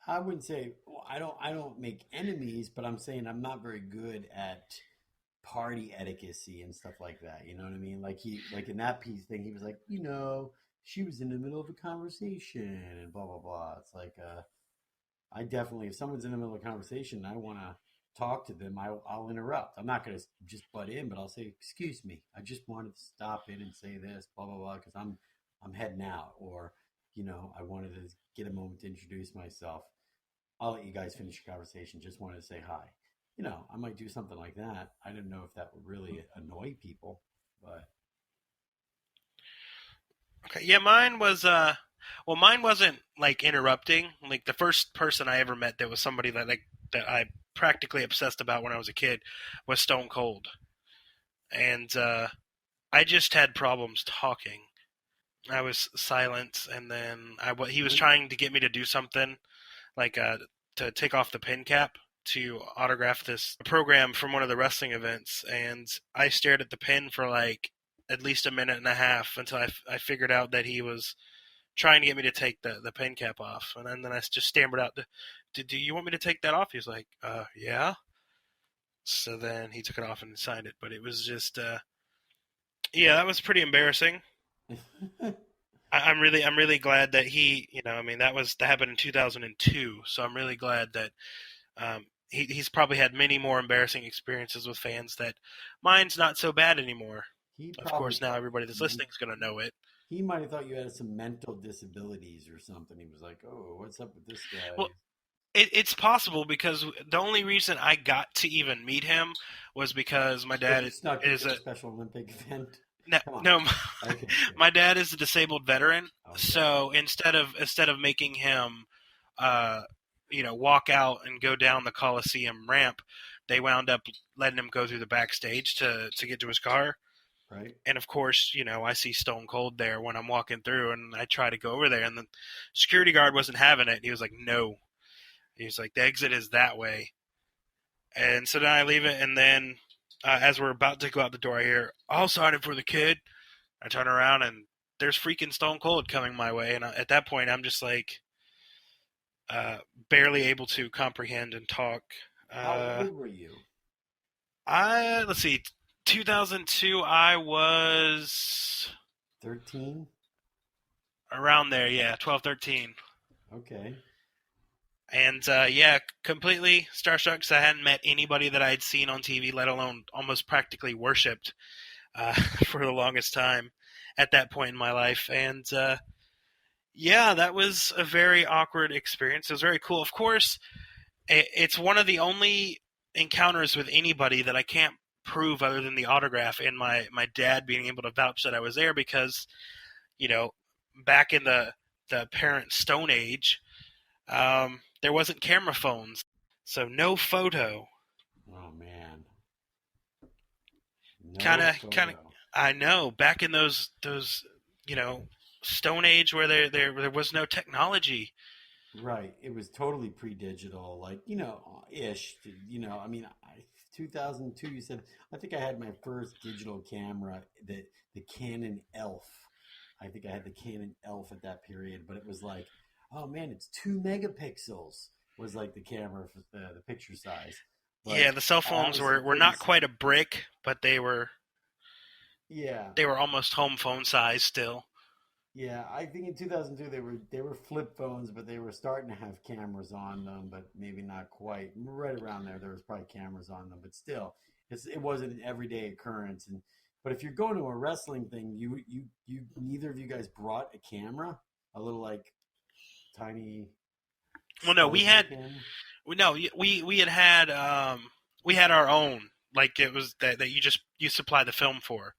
I wouldn't say I don't make enemies, but I'm saying I'm not very good at party etiquette and stuff like that. You know what I mean? Like in that piece thing, he was like, she was in the middle of a conversation and blah blah blah. It's like I definitely, if someone's in the middle of a conversation and I want to talk to them, I'll interrupt. I'm not going to just butt in, but I'll say, "Excuse me, I just wanted to stop in and say this, blah blah blah, because I'm heading out," or I wanted to get a moment to introduce myself. I'll let you guys finish your conversation. Just wanted to say hi. I might do something like that. I didn't know if that would really annoy people, but okay, yeah, mine wasn't like interrupting. Like the first person I ever met that was somebody that I practically obsessed about when I was a kid was Stone Cold, and I just had problems talking. I was silent, and then he was trying to get me to do something, like to take off the pin cap to autograph this program from one of the wrestling events, and I stared at the pin for like at least a minute and a half until I figured out that he was trying to get me to take the pin cap off, and then I just stammered out, "Do you want me to take that off?" He was like, "Yeah." So then he took it off and signed it, but it was just that was pretty embarrassing. I'm really glad that he, that happened in 2002. So I'm really glad that he's probably had many more embarrassing experiences with fans. That mine's not so bad anymore. Of course, now everybody that's listening is going to know it. He might have thought you had some mental disabilities or something. He was like, "Oh, what's up with this guy?" Well, it's possible, because the only reason I got to even meet him was because my dad is a Special Olympic event. No, my dad is a disabled veteran. Okay. So instead of making him, walk out and go down the Coliseum ramp, they wound up letting him go through the backstage to get to his car. Right. And of course, I see Stone Cold there when I'm walking through, and I try to go over there, and the security guard wasn't having it. He was like, "No." He was like, "The exit is that way." And so then I leave it, and then as we're about to go out the door, I hear, "I'll sign it for the kid." I turn around, and there's freaking Stone Cold coming my way. And at that point, I'm just like barely able to comprehend and talk. How old were you? Let's see, 2002, I was 13? Around there, yeah, 12, 13. Okay. And completely starstruck, because I hadn't met anybody that I had seen on TV, let alone almost practically worshipped for the longest time at that point in my life. And that was a very awkward experience. It was very cool. Of course, It's one of the only encounters with anybody that I can't prove other than the autograph and my dad being able to vouch that I was there because, back in the parent Stone Age, there wasn't camera phones, so no photo. Oh man. No Kind of. photo. I know. Back in those Stone Age where there was no technology. Right. It was totally pre-digital, like, ish. 2002, you said, I think I had my first digital camera, the Canon ELPH. I think I had the Canon ELPH at that period, but it was like, oh man, it's 2 megapixels was like the camera for the picture size. But yeah, the cell phones were not quite a brick, but they were almost home phone size still. Yeah, I think in 2002 they were flip phones, but they were starting to have cameras on them, but maybe not quite. Right around there was probably cameras on them, but still, it wasn't an everyday occurrence. But if you're going to a wrestling thing, you neither of you guys brought a camera, a little like tiny. Well, no, we had our own. Like it was that you supply the film for.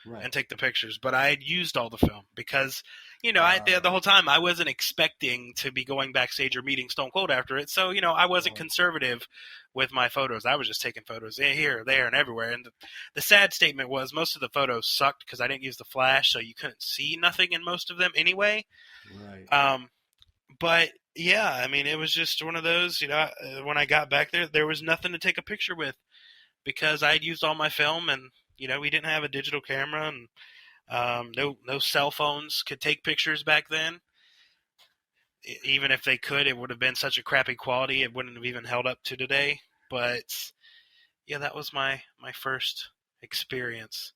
Right. And take the pictures, but I had used all the film because, the whole time I wasn't expecting to be going backstage or meeting Stone Cold after it, so I wasn't conservative with my photos. I was just taking photos here, there, and everywhere. And the sad statement was most of the photos sucked because I didn't use the flash, so you couldn't see nothing in most of them anyway. Right. But yeah, I mean, it was just one of those. When I got back there was nothing to take a picture with because I had used all my film and. We didn't have a digital camera, and no cell phones could take pictures back then. Even if they could, it would have been such a crappy quality, it wouldn't have even held up to today. But, yeah, that was my first experience.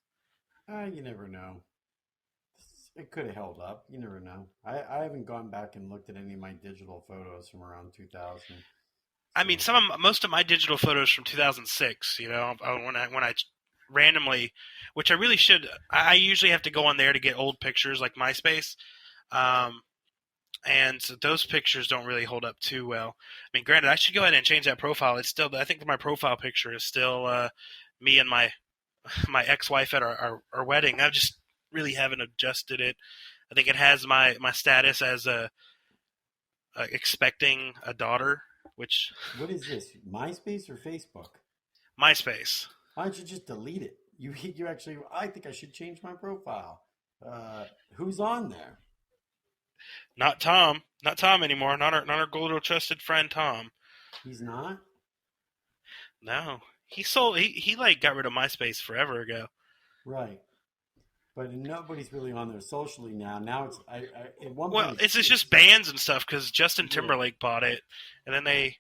You never know. It could have held up. You never know. I haven't gone back and looked at any of my digital photos from around 2000. I mean, most of my digital photos from 2006, when I randomly, which I really should. I usually have to go on there to get old pictures like MySpace, and those pictures don't really hold up too well. I mean, granted, I should go ahead and change that profile. It's still, I think my profile picture is still me and my ex-wife at our wedding. I just really haven't adjusted it. I think it has my status as expecting a daughter. Which what is this? MySpace or Facebook? MySpace. Why don't you just delete it? You actually. I think I should change my profile. Who's on there? Not Tom. Not Tom anymore. Not our good old trusted friend Tom. He's not. No, he sold. He like got rid of MySpace forever ago. Right. But nobody's really on there socially now. Now it's at one point. Well, it's just bands and stuff because Justin Timberlake bought it, and then they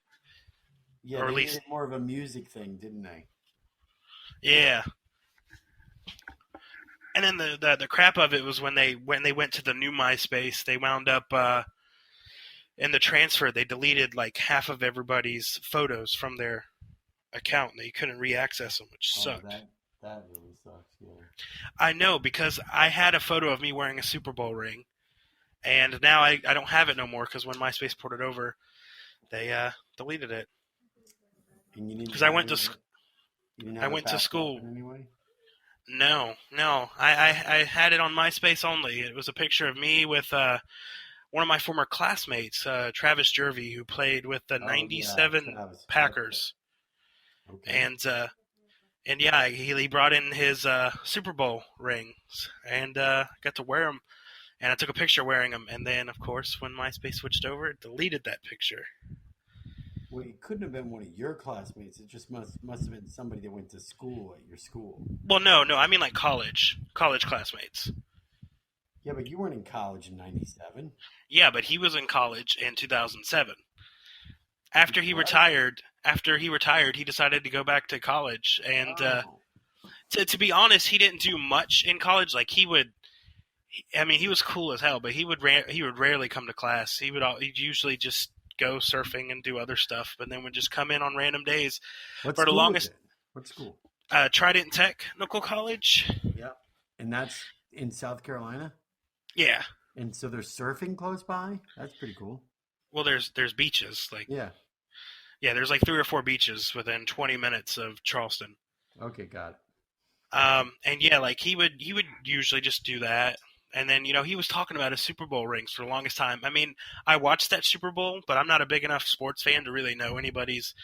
released more of a music thing, didn't they? Yeah. And then the crap of it was when they went to the new MySpace, they wound up in the transfer they deleted like half of everybody's photos from their account. And they couldn't re-access them, which sucked. That really sucks. Yeah. I know because I had a photo of me wearing a Super Bowl ring, and now I don't have it no more because when MySpace ported over, they deleted it. Because I went to school. Anyway? No. I had it on MySpace only. It was a picture of me with one of my former classmates, Travis Jervey, who played with the '97 Packers. Okay. And yeah, he brought in his Super Bowl rings and got to wear them. And I took a picture wearing them. And then, of course, when MySpace switched over, it deleted that picture. Well, it couldn't have been one of your classmates. It just must have been somebody that went to school at your school. Well, no. I mean like college classmates. Yeah, but you weren't in college in '97. Yeah, but he was in college in 2007. After he retired, he decided to go back to college. And to be honest, he didn't do much in college. Like he was cool as hell, but he would rarely come to class. He'd usually just go surfing and do other stuff, but then would just come in on random days. What school? Trident Technical College. Yeah, and that's in South Carolina. Yeah, and so there's surfing close by. That's pretty cool. Well, there's beaches like yeah. Yeah, there's like 3 or 4 beaches within 20 minutes of Charleston. Okay, got it. And yeah, like he would usually just do that. And then, he was talking about his Super Bowl rings for the longest time. I mean, I watched that Super Bowl, but I'm not a big enough sports fan to really know anybody's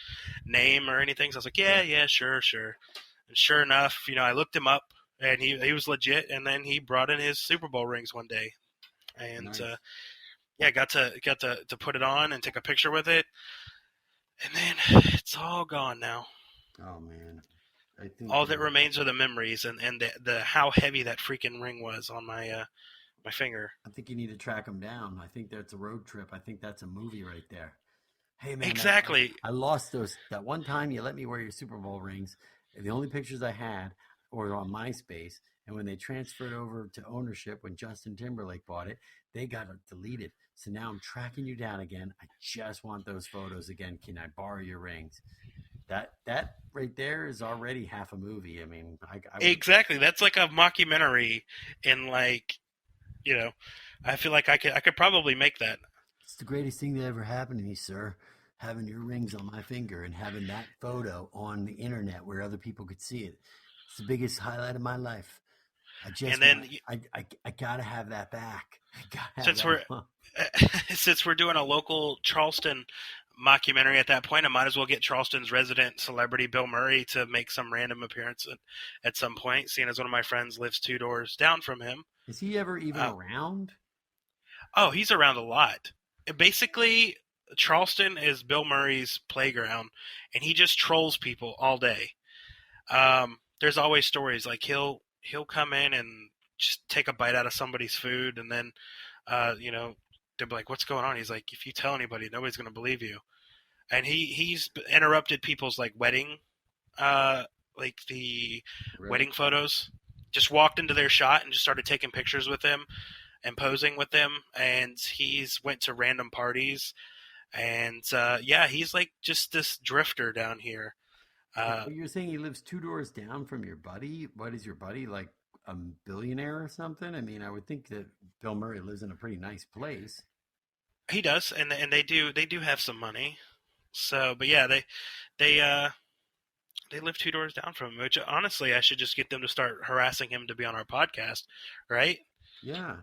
name or anything. So I was like, yeah, sure. And sure enough, I looked him up, and he was legit. And then he brought in his Super Bowl rings one day, and Nice. got to put it on and take a picture with it. And then it's all gone now. Oh man, I think All that remains are the memories and the how heavy that freaking ring was on my my finger. I think you need to track them down. I think that's a road trip. I think that's a movie right there. Hey man, Exactly. I lost those that one time you let me wear your Super Bowl rings. The only pictures I had were on MySpace, and when they transferred over to ownership, when Justin Timberlake bought it, they got it deleted. So now I'm tracking you down again. I just want those photos again. Can I borrow your rings? That right there is already half a movie. I mean, Exactly. That's like a mockumentary, and like, I feel like I could probably make that. It's the greatest thing that ever happened to me, sir. Having your rings on my finger and having that photo on the internet where other people could see it. It's the biggest highlight of my life. I gotta have that back. Since we're doing a local Charleston mockumentary at that point, I might as well get Charleston's resident celebrity Bill Murray to make some random appearance at some point, seeing as one of my friends lives 2 doors down from him. Is he ever even around? Oh, he's around a lot. Basically, Charleston is Bill Murray's playground, and he just trolls people all day. There's always stories like he'll come in and just take a bite out of somebody's food, and then they'll be like, "What's going on?" He's like, "If you tell anybody, nobody's going to believe you." And he's interrupted people's like wedding, wedding photos. Just walked into their shot and just started taking pictures with them and posing with them. And he's went to random parties. And he's like just this drifter down here. You're saying he lives 2 doors down from your buddy? What is your buddy, like a billionaire or something? I mean, I would think that Bill Murray lives in a pretty nice place. He does, and they do have some money. So, but yeah, they live 2 doors down from him. Which honestly, I should just get them to start harassing him to be on our podcast, right? Yeah.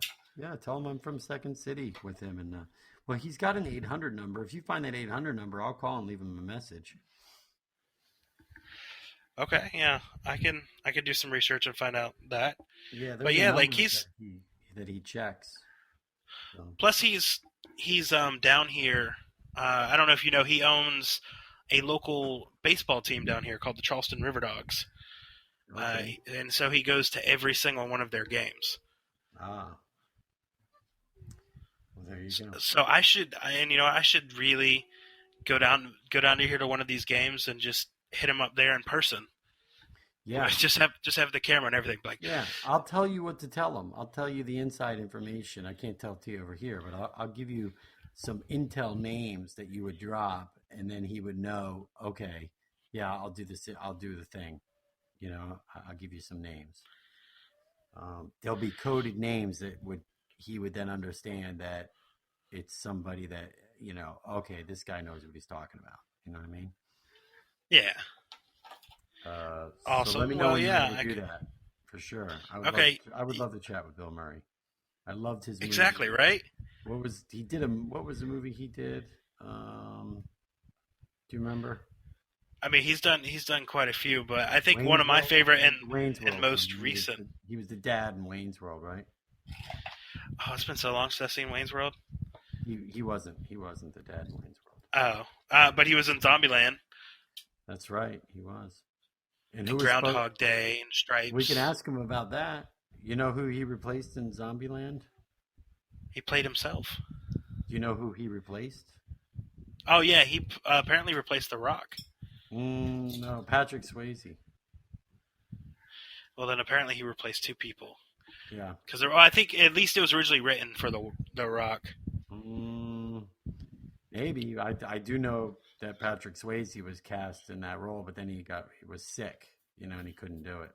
Tell him I'm from Second City with him, and well, he's got an 800 number. If you find that 800 number, I'll call and leave him a message. Okay, yeah, I can do some research and find out that. Yeah, but yeah, like that he checks. So. Plus, he's down here. I don't know if you know, he owns a local baseball team down here called the Charleston River Dogs. Okay. And so he goes to every single one of their games. Ah. Well, there you go. So I should really go down to here to one of these games and just hit him up there in person. Yeah. Just have the camera and everything. Like, yeah, I'll tell you what to tell him. I'll tell you the inside information. I can't tell it to you over here, but I'll give you some intel names that you would drop, and then he would know, okay, yeah, I'll do this. I'll do the thing. I'll give you some names. There'll be coded names that he would then understand that it's somebody that, okay, this guy knows what he's talking about. You know what I mean? Yeah. Awesome. So let me know when you do that for sure. I would love to chat with Bill Murray. I loved his movie. Exactly, right? What was the movie he did? Do you remember? I mean, he's done quite a few, but I think one of my favorite and most recent. He was the dad in Wayne's World, right? Oh, it's been so long since I've seen Wayne's World. He wasn't the dad in Wayne's World. Oh, but he was in Zombieland. That's right, he was. And Groundhog Day and Stripes. We can ask him about that. You know who he replaced in Zombieland? He played himself. Do you know who he replaced? Oh yeah, he apparently replaced The Rock. No, Patrick Swayze. Well, then apparently he replaced 2 people. Yeah. Because I think at least it was originally written for The Rock. Maybe. I do know that Patrick Swayze was cast in that role, but then he was sick, and he couldn't do it.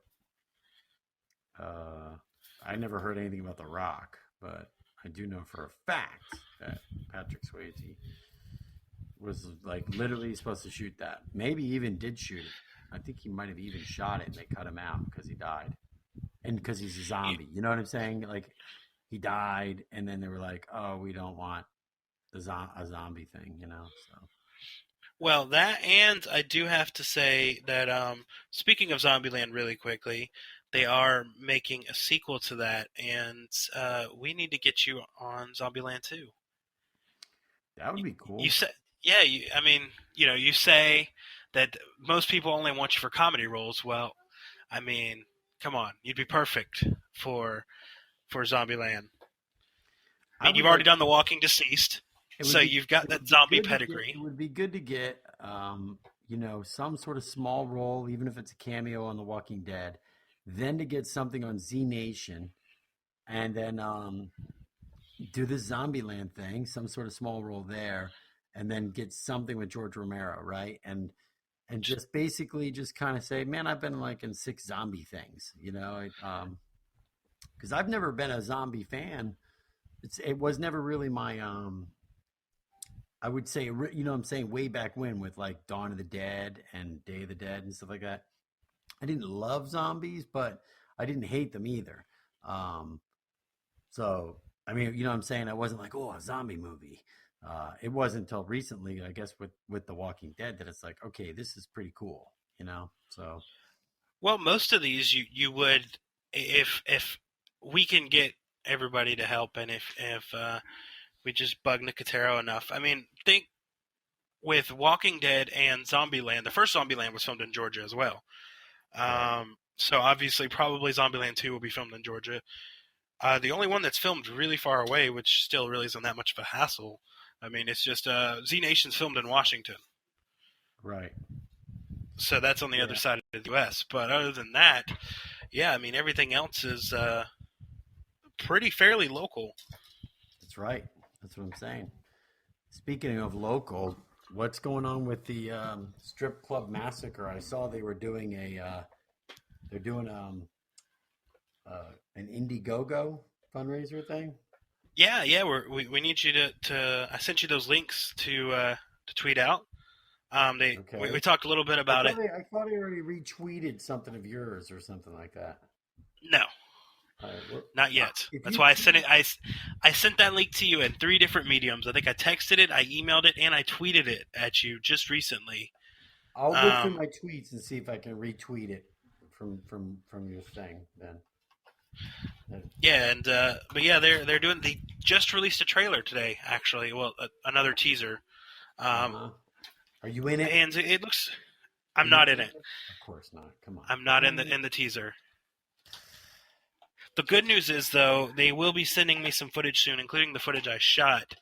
I never heard anything about The Rock, but I do know for a fact that Patrick Swayze was like literally supposed to shoot that. Maybe even did shoot it. I think he might have even shot it and they cut him out because he died. And because he's a zombie. You know what I'm saying? Like he died and then they were like, oh, we don't want a zombie thing, you know? So. Well, that, and I do have to say that speaking of Zombieland really quickly, they are making a sequel to that, and we need to get you on Zombieland 2. That would be cool. You say, yeah, you say that most people only want you for comedy roles. Well, I mean, come on, you'd be perfect for Zombieland. I mean, you've already done The Walking Deceased, so you've got that zombie pedigree. It would be good to get, some sort of small role, even if it's a cameo on The Walking Dead, then to get something on Z Nation, and then do the Zombieland thing, some sort of small role there, and then get something with George Romero, right? And just basically just kind of say, man, I've been like in 6 zombie things, because I've never been a zombie fan. It was never really my I would say, I'm saying way back when with like Dawn of the Dead and Day of the Dead and stuff like that. I didn't love zombies, but I didn't hate them either. So, I mean, you know what I'm saying? I wasn't like, oh, a zombie movie. It wasn't until recently, I guess, with The Walking Dead that it's like, okay, this is pretty cool, So, well, most of these you would, if we can get everybody to help, and if we just bug Nicotero enough. I mean, think with Walking Dead and Zombieland. The first Zombieland was filmed in Georgia as well. So obviously, probably Zombieland 2 will be filmed in Georgia. The only one that's filmed really far away, which still really isn't that much of a hassle. I mean, it's just Z Nation's filmed in Washington. Right. So that's on the other side of the U.S. But other than that, yeah, I mean, everything else is pretty fairly local. That's right. That's what I'm saying. Speaking of local, what's going on with the strip club massacre? I saw they were doing an Indiegogo fundraiser thing. Yeah. We need you to. I sent you those links to tweet out. We talked a little bit about it. I thought I already retweeted something of yours or something like that. No. Not yet. That's why I sent it. I sent that link to you in 3 different mediums. I think I texted it, I emailed it, and I tweeted it at you just recently. I'll look through my tweets and see if I can retweet it from your thing then. Yeah, and but yeah, they're doing. They just released a trailer today, actually. Well, another teaser. Are you in it? And it looks. I'm not in it. Of course not. Come on. I'm not in the teaser. The good news is, though, they will be sending me some footage soon, including the footage I shot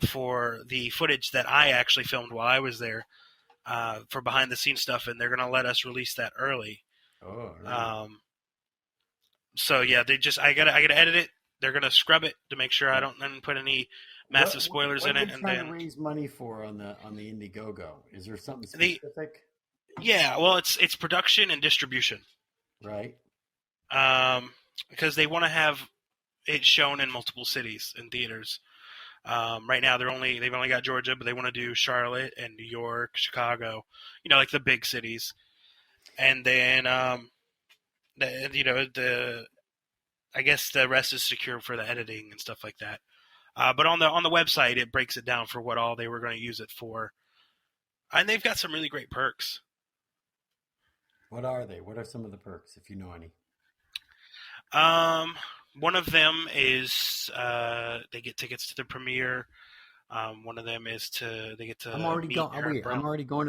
for the footage that I actually filmed while I was there for behind-the-scenes stuff, and they're going to let us release that early. Oh, right. So, yeah, I gotta edit it. They're going to scrub it to make sure I don't then put any massive spoilers in it. What are they trying to raise money for on the Indiegogo? Is there something specific? Yeah, well, it's production and distribution. Right. Because they want to have it shown in multiple cities and theaters. Right now, they've only got Georgia, but they want to do Charlotte and New York, Chicago, like the big cities. And then, I guess the rest is secure for the editing and stuff like that. But on the website, it breaks it down for what all they were going to use it for, and they've got some really great perks. What are they? What are some of the perks, if you know any? One of them is they get tickets to the premiere. One of them is they get to. I'm already going to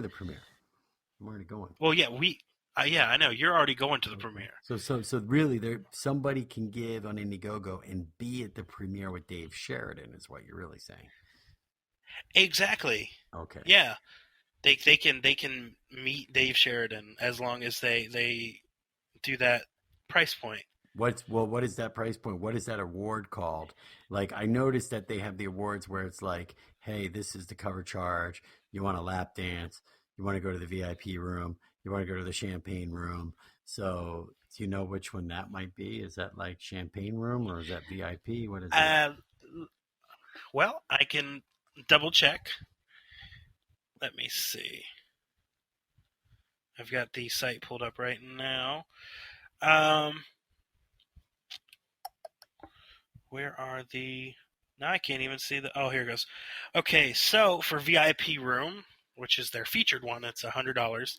the premiere. I'm already going. Well, yeah, I know you're already going to the premiere. So really, somebody can give on Indiegogo and be at the premiere with Dave Sheridan, is what you're really saying. Exactly. Okay. Yeah, they can meet Dave Sheridan as long as they do that price point. What is that price point? What is that award called? Like, I noticed that they have the awards where it's like, hey, this is the cover charge. You want a lap dance. You want to go to the VIP room. You want to go to the champagne room. So do you know which one that might be? Is that like champagne room or is that VIP? What is that? Well, I can double check. let me see. I've got the site pulled up right now. Where are the... Now I can't even see the... Oh, here it goes. Okay, so for VIP room, which is their featured one, it's $100.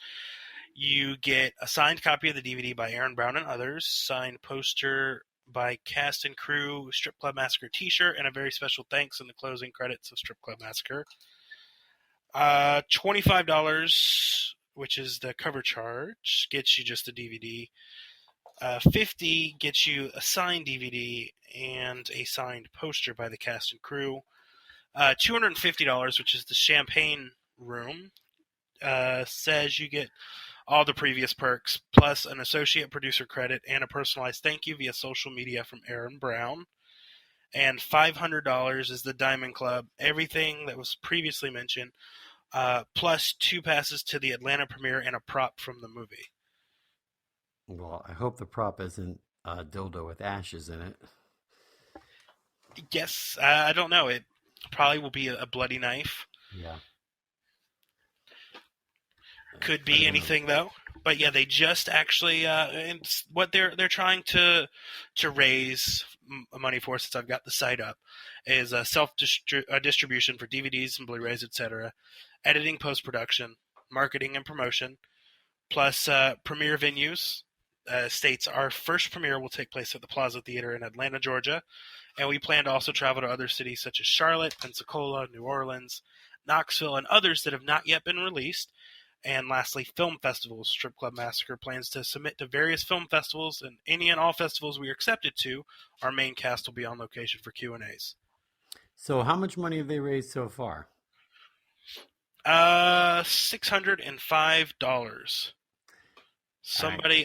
You get a signed copy of the DVD by Aaron Brown and others, signed poster by cast and crew, Strip Club Massacre t-shirt, and a very special thanks in the closing credits of Strip Club Massacre. $25, which is the cover charge, gets you just the DVD. $50 gets you a signed DVD and a signed poster by the cast and crew. $250, which is the champagne room, says you get all the previous perks, plus an associate producer credit and a personalized thank you via social media from Aaron Brown. And $500 is the Diamond Club, everything that was previously mentioned, plus 2 passes to the Atlanta premiere and a prop from the movie. Well, I hope the prop isn't a dildo with ashes in it. Yes, I don't know. It probably will be a bloody knife. Yeah. Could be anything though. But yeah, they just actually and what they're trying to raise money for, since I've got the site up, is distribution for DVDs and Blu-rays, etc., editing, post-production, marketing, and promotion, plus premiere venues. States our first premiere will take place at the Plaza Theater in Atlanta, Georgia, and we plan to also travel to other cities such as Charlotte, Pensacola, New Orleans, Knoxville, and others that have not yet been released. And lastly, film festivals. Strip Club Massacre plans to submit to various film festivals, and any and all festivals we are accepted to, our main cast will be on location for Q&As. So how much money have they raised so far? $605.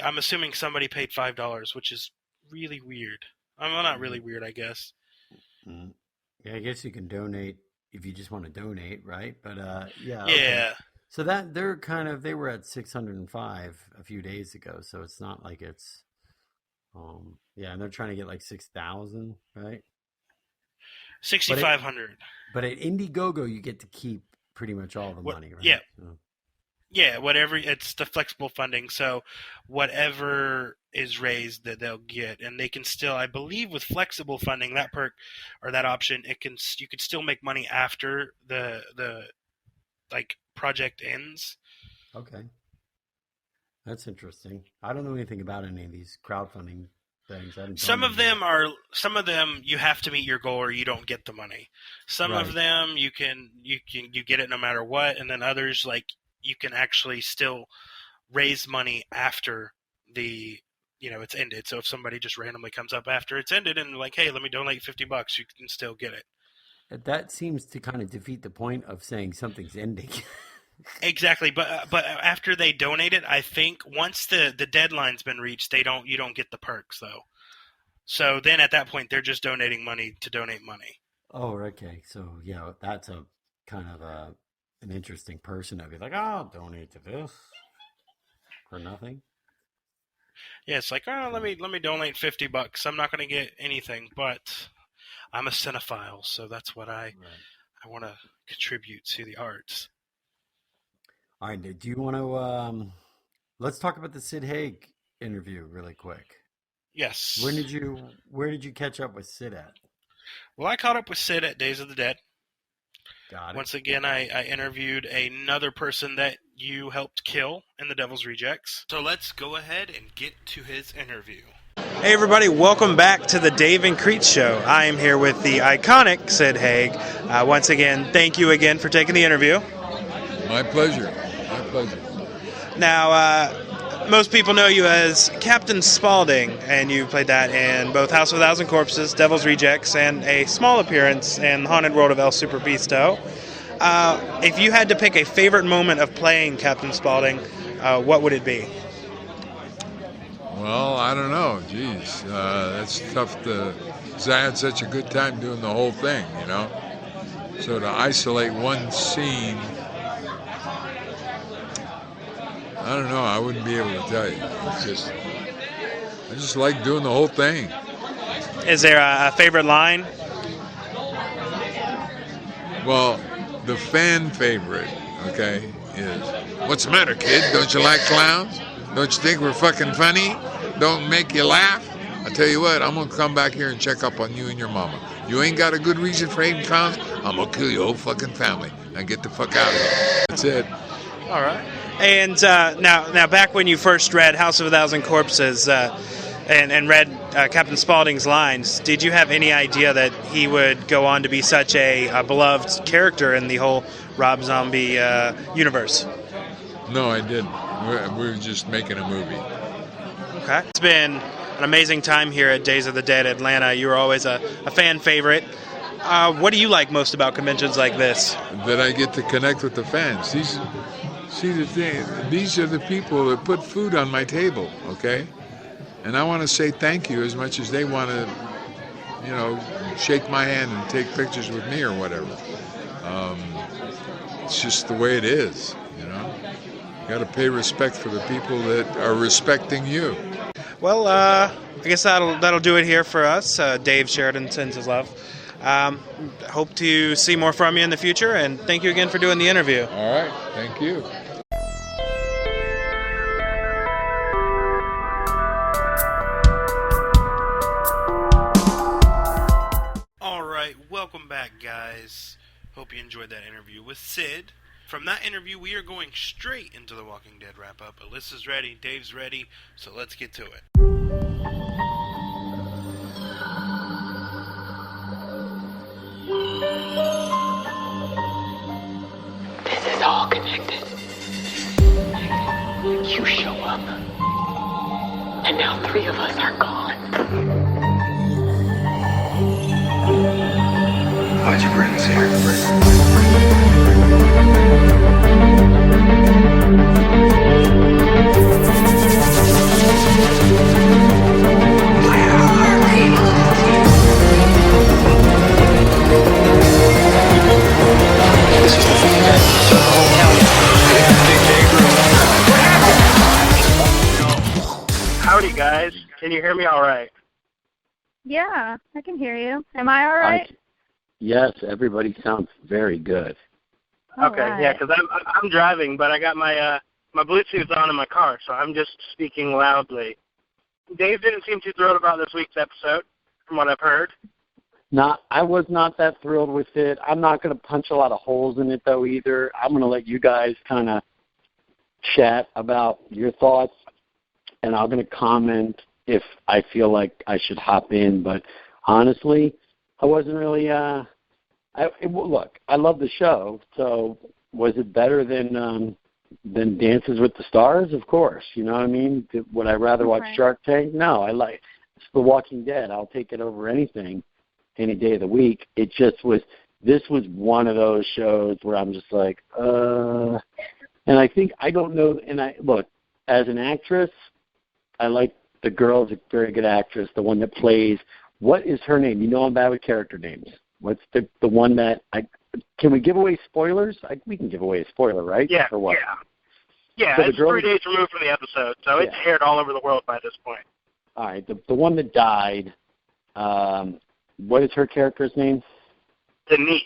I'm assuming somebody paid $5, which is really weird. Well, not really weird, I guess. Yeah, I guess you can donate if you just want to donate, right? But yeah. Yeah. Okay. So that they were at 605 a few days ago, so it's not like it's yeah, and they're trying to get like 6,000, right? 6,500. But at Indiegogo you get to keep pretty much all the money, right? Yeah. So. Yeah, whatever, it's the flexible funding, so whatever is raised that they'll get, and they can still, I believe with flexible funding, that perk or that option, you can still make money after the project ends. Okay. That's interesting. I don't know anything about any of these crowdfunding things. Some of them you have to meet your goal or you don't get the money. Some Right. of them you get it no matter what, and then others you can actually still raise money after it's ended. So if somebody just randomly comes up after it's ended and hey, let me donate $50, you can still get it. That seems to kind of defeat the point of saying something's ending. Exactly, but after they donate it, I think once the deadline's been reached, you don't get the perks though. So then at that point, they're just donating money to donate money. Oh, okay. So yeah, that's a kind of an interesting person to be like, I'll donate to this for nothing. Yeah, it's let me donate $50. I'm not going to get anything, but I'm a cinephile, so that's what I want to contribute to the arts. All right, do you want to let's talk about the Sid Haig interview really quick. Yes. Where did you catch up with Sid at? Well, I caught up with Sid at Days of the Dead. Got it. Once again, I interviewed another person that you helped kill in The Devil's Rejects. So let's go ahead and get to his interview. Hey everybody, welcome back to the Dave and Creech Show. I am here with the iconic Sid Haig. Once again, thank you again for taking the interview. My pleasure. My pleasure. Now, most people know you as Captain Spaulding, and you played that in both House of a Thousand Corpses, Devil's Rejects, and a small appearance in The Haunted World of El Superbeasto. If you had to pick a favorite moment of playing Captain Spaulding, what would it be? Well, I don't know. Geez, that's tough because I had such a good time doing the whole thing, So to isolate one scene, I don't know. I wouldn't be able to tell you. I just like doing the whole thing. Is there a favorite line? Well, the fan favorite, okay, is, what's the matter, kid? Don't you like clowns? Don't you think we're fucking funny? Don't make you laugh? I tell you what, I'm going to come back here and check up on you and your mama. You ain't got a good reason for hating clowns? I'm going to kill your whole fucking family and get the fuck out of here. That's it. All right. And now, back when you first read House of a Thousand Corpses and read Captain Spaulding's lines, did you have any idea that he would go on to be such a beloved character in the whole Rob Zombie universe? No, I didn't. We were just making a movie. Okay. It's been an amazing time here at Days of the Dead Atlanta. You were always a fan favorite. What do you like most about conventions like this? That I get to connect with the fans. See the thing, these are the people that put food on my table, okay? And I want to say thank you as much as they want to, shake my hand and take pictures with me or whatever. It's just the way it is, You got to pay respect for the people that are respecting you. Well, I guess that'll do it here for us. Dave Sheridan sends his love. Hope to see more from you in the future, and thank you again for doing the interview. All right, thank you. All right, welcome back, guys. Hope you enjoyed that interview with Sid. From that interview, we are going straight into the Walking Dead Wrap-Up. Alyssa's ready, Dave's ready, so let's get to it. This is all connected. You show up, and now 3 of us are gone. Why'd you bring us here? This is the thing so the whole county. Howdy, guys. Can you hear me all right? Yeah, I can hear you. Am I all right? Yes, everybody sounds very good. Okay, right. yeah, because I'm driving, but I got my my Bluetooth on in my car, so I'm just speaking loudly. Dave didn't seem too thrilled about this week's episode, from what I've heard. I was not that thrilled with it. I'm not going to punch a lot of holes in it, though, either. I'm going to let you guys kind of chat about your thoughts, and I'm going to comment if I feel like I should hop in. But honestly, I wasn't really look, I love the show, so was it better than Dances with the Stars? Of course, you know what I mean? Would I rather watch Shark Tank? No, it's The Walking Dead. I'll take it over anything, any day of the week. It just was, this was one of those shows where I'm just like, and I think, I don't know, and look, as an actress, I like the girl's a very good actress, the one that plays, what is her name? You know I'm bad with character names. What's the one that can we give away spoilers? We can give away a spoiler, right? Yeah, or what? Yeah, so it's 3 days removed from the episode, so it's aired all over the world by this point. All right, the one that died, what is her character's name? Denise.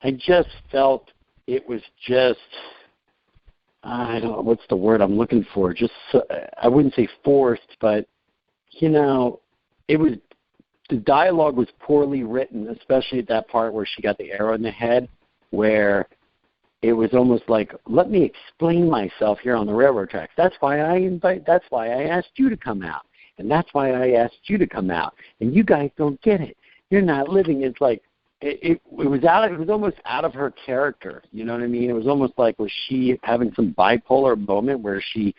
I just felt it was just, I don't know, what's the word I'm looking for? Just, I wouldn't say forced, but, it was, the dialogue was poorly written, especially at that part where she got the arrow in the head, where it was almost like, let me explain myself here on the railroad tracks. That's why I asked you to come out. And that's why I asked you to come out. And you guys don't get it. You're not living. It's like, it was almost out of her character. You know what I mean? It was almost like, was she having some bipolar moment where she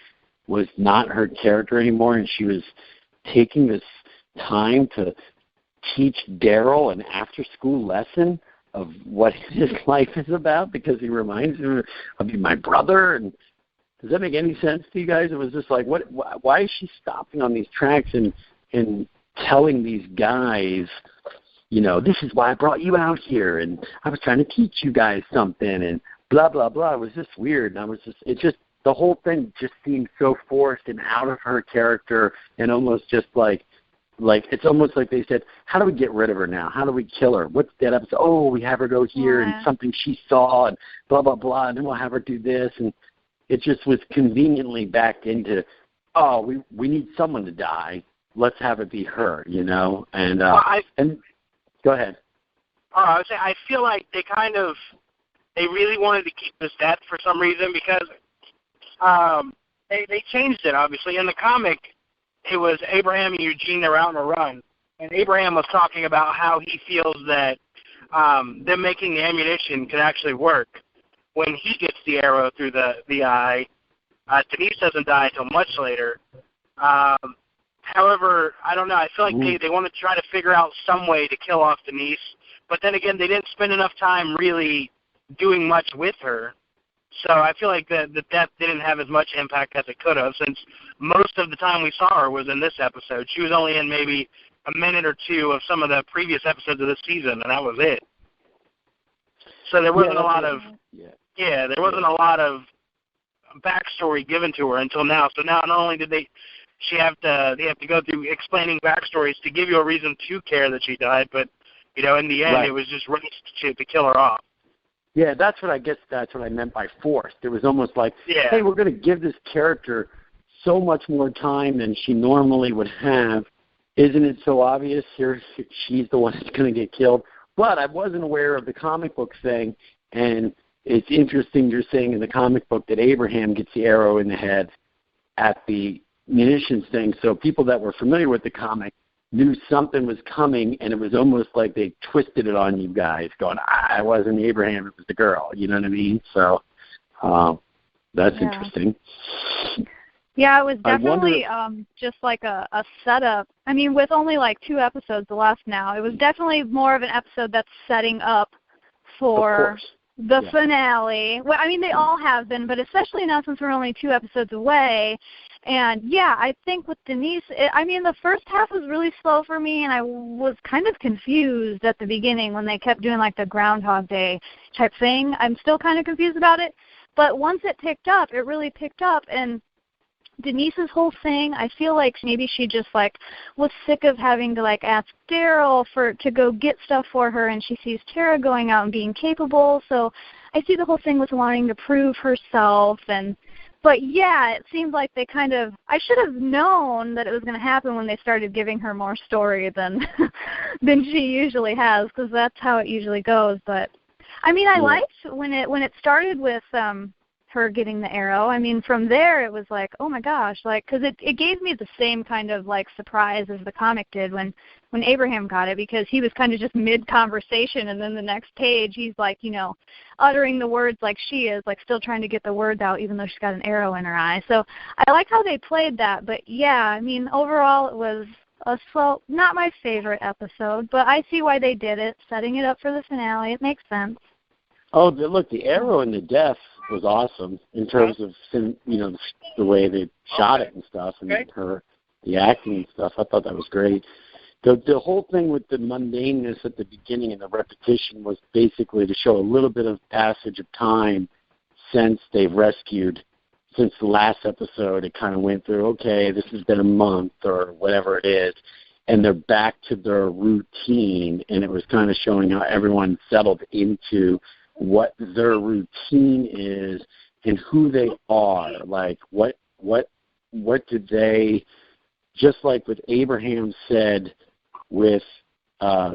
was not her character anymore, and she was taking this time to teach Daryl an after-school lesson of what his life is about, because he reminds him of my brother. And does that make any sense to you guys? It was just like, why is she stopping on these tracks and telling these guys, this is why I brought you out here, and I was trying to teach you guys something, and blah, blah, blah. It was just weird. And the whole thing just seemed so forced and out of her character, and almost just like, like, it's almost like they said, how do we get rid of her now? How do we kill her? What's that episode? Oh, we have her go here and something she saw and blah, blah, blah, and then we'll have her do this. And it just was conveniently backed into, oh, we need someone to die. Let's have it be her, you know? And and go ahead. I would say I feel like they really wanted to keep this death for some reason because they changed it, obviously. In the comic, it was Abraham and Eugene, they were out on a run. And Abraham was talking about how he feels that them making the ammunition could actually work. When he gets the arrow through the eye, Denise doesn't die until much later. However, I don't know. I feel like they want to try to figure out some way to kill off Denise. But then again, they didn't spend enough time really doing much with her. So I feel like the death didn't have as much impact as it could have, since most of the time we saw her was in this episode. She was only in maybe a minute or two of some of the previous episodes of this season, and that was it. So there wasn't a lot of a lot of backstory given to her until now. So now not only did they have to go through explaining backstories to give you a reason to care that she died, but you know, in the end, it was just raced to kill her off. Yeah, that's what I meant by forced. It was almost like, hey, we're going to give this character so much more time than she normally would have. Isn't it so obvious here she's the one that's going to get killed? But I wasn't aware of the comic book thing, and it's interesting you're saying in the comic book that Abraham gets the arrow in the head at the munitions thing. So people that were familiar with the comic knew something was coming, and it was almost like they twisted it on you guys, going, it wasn't Abraham, it was the girl. You know what I mean? So that's interesting. Yeah, it was definitely just like a setup. I mean, with only like 2 episodes left now, it was definitely more of an episode that's setting up for the finale. Well, I mean, they all have been, but especially now since we're only 2 episodes away. And, yeah, I think with Denise, the first half was really slow for me, and I was kind of confused at the beginning when they kept doing, like, the Groundhog Day type thing. I'm still kind of confused about it. But once it picked up, it really picked up, and Denise's whole thing, I feel like maybe she just, like, was sick of having to, like, ask Daryl to go get stuff for her, and she sees Tara going out and being capable. So I see the whole thing with wanting to prove herself. But, yeah, it seemed like they I should have known that it was going to happen when they started giving her more story than she usually has, because that's how it usually goes. But, I mean, I liked when it started with her getting the arrow. I mean, from there it was like, oh my gosh, like, because it gave me the same kind of like surprise as the comic did when Abraham got it, because he was kind of just mid-conversation, and then the next page he's like, you know, uttering the words like she is, like still trying to get the words out even though she's got an arrow in her eye. So I like how they played that. But yeah, I mean, overall it was a slow, not my favorite episode, but I see why they did it, setting it up for the finale. It makes sense. Oh, look, the arrow and the death was awesome in terms of, you know, the way they shot it and stuff, and the acting and stuff. I thought that was great. The whole thing with the mundaneness at the beginning and the repetition was basically to show a little bit of passage of time since they've rescued. Since the last episode, it kind of went through, okay, this has been a month or whatever it is, and they're back to their routine, and it was kind of showing how everyone settled into what their routine is and who they are. Like what did they, just like with Abraham said with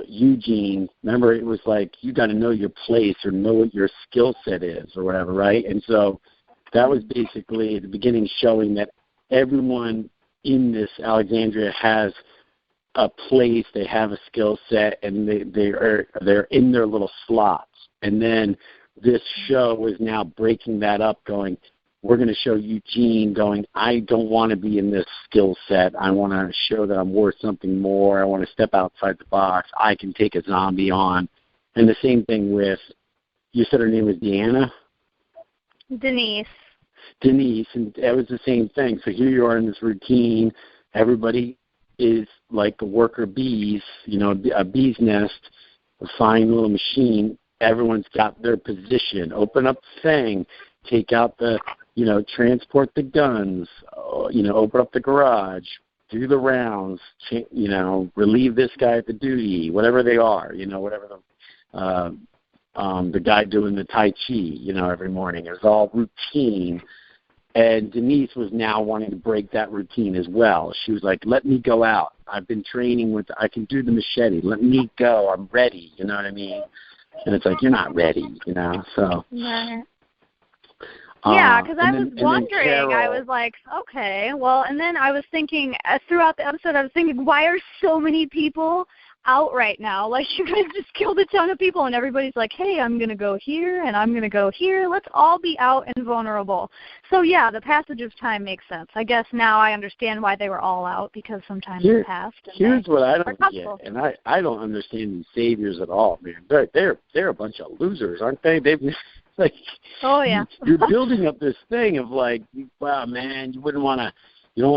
Eugene, remember it was like, you got to know your place or know what your skill set is or whatever, right? And so that was basically at the beginning showing that everyone in this Alexandria has a place, they have a skill set, and they're in their little slots. And then this show is now breaking that up, going, we're going to show Eugene going, I don't want to be in this skill set. I want to show that I'm worth something more. I want to step outside the box. I can take a zombie on. And the same thing with, you said her name was Deanna? Denise, and that was the same thing. So here you are in this routine. Everybody is like the worker bees, you know, a bee's nest, a fine little machine. Everyone's got their position. Open up the thing, take out the, you know, transport the guns, you know, open up the garage, do the rounds, relieve this guy at the duty, whatever they are, whatever the guy doing the Tai Chi, every morning. It was all routine. And Denise was now wanting to break that routine as well. She was like, let me go out. I've been training I can do the machete. Let me go. I'm ready. You know what I mean? And it's like, you're not ready, so. Right. Yeah, because I was wondering, Carol, I was like, okay, well, and then I was thinking, throughout the episode, I was thinking, why are so many people out right now? Like, you guys just killed a ton of people, and everybody's like, hey, I'm going to go here, and I'm going to go here. Let's all be out and vulnerable. So, yeah, the passage of time makes sense. I guess now I understand why they were all out, because some time has passed. Here's what I don't get, and I don't understand these saviors at all, man. They're a bunch of losers, aren't they? They've like, oh yeah, you're building up this thing of like, wow, man, you don't want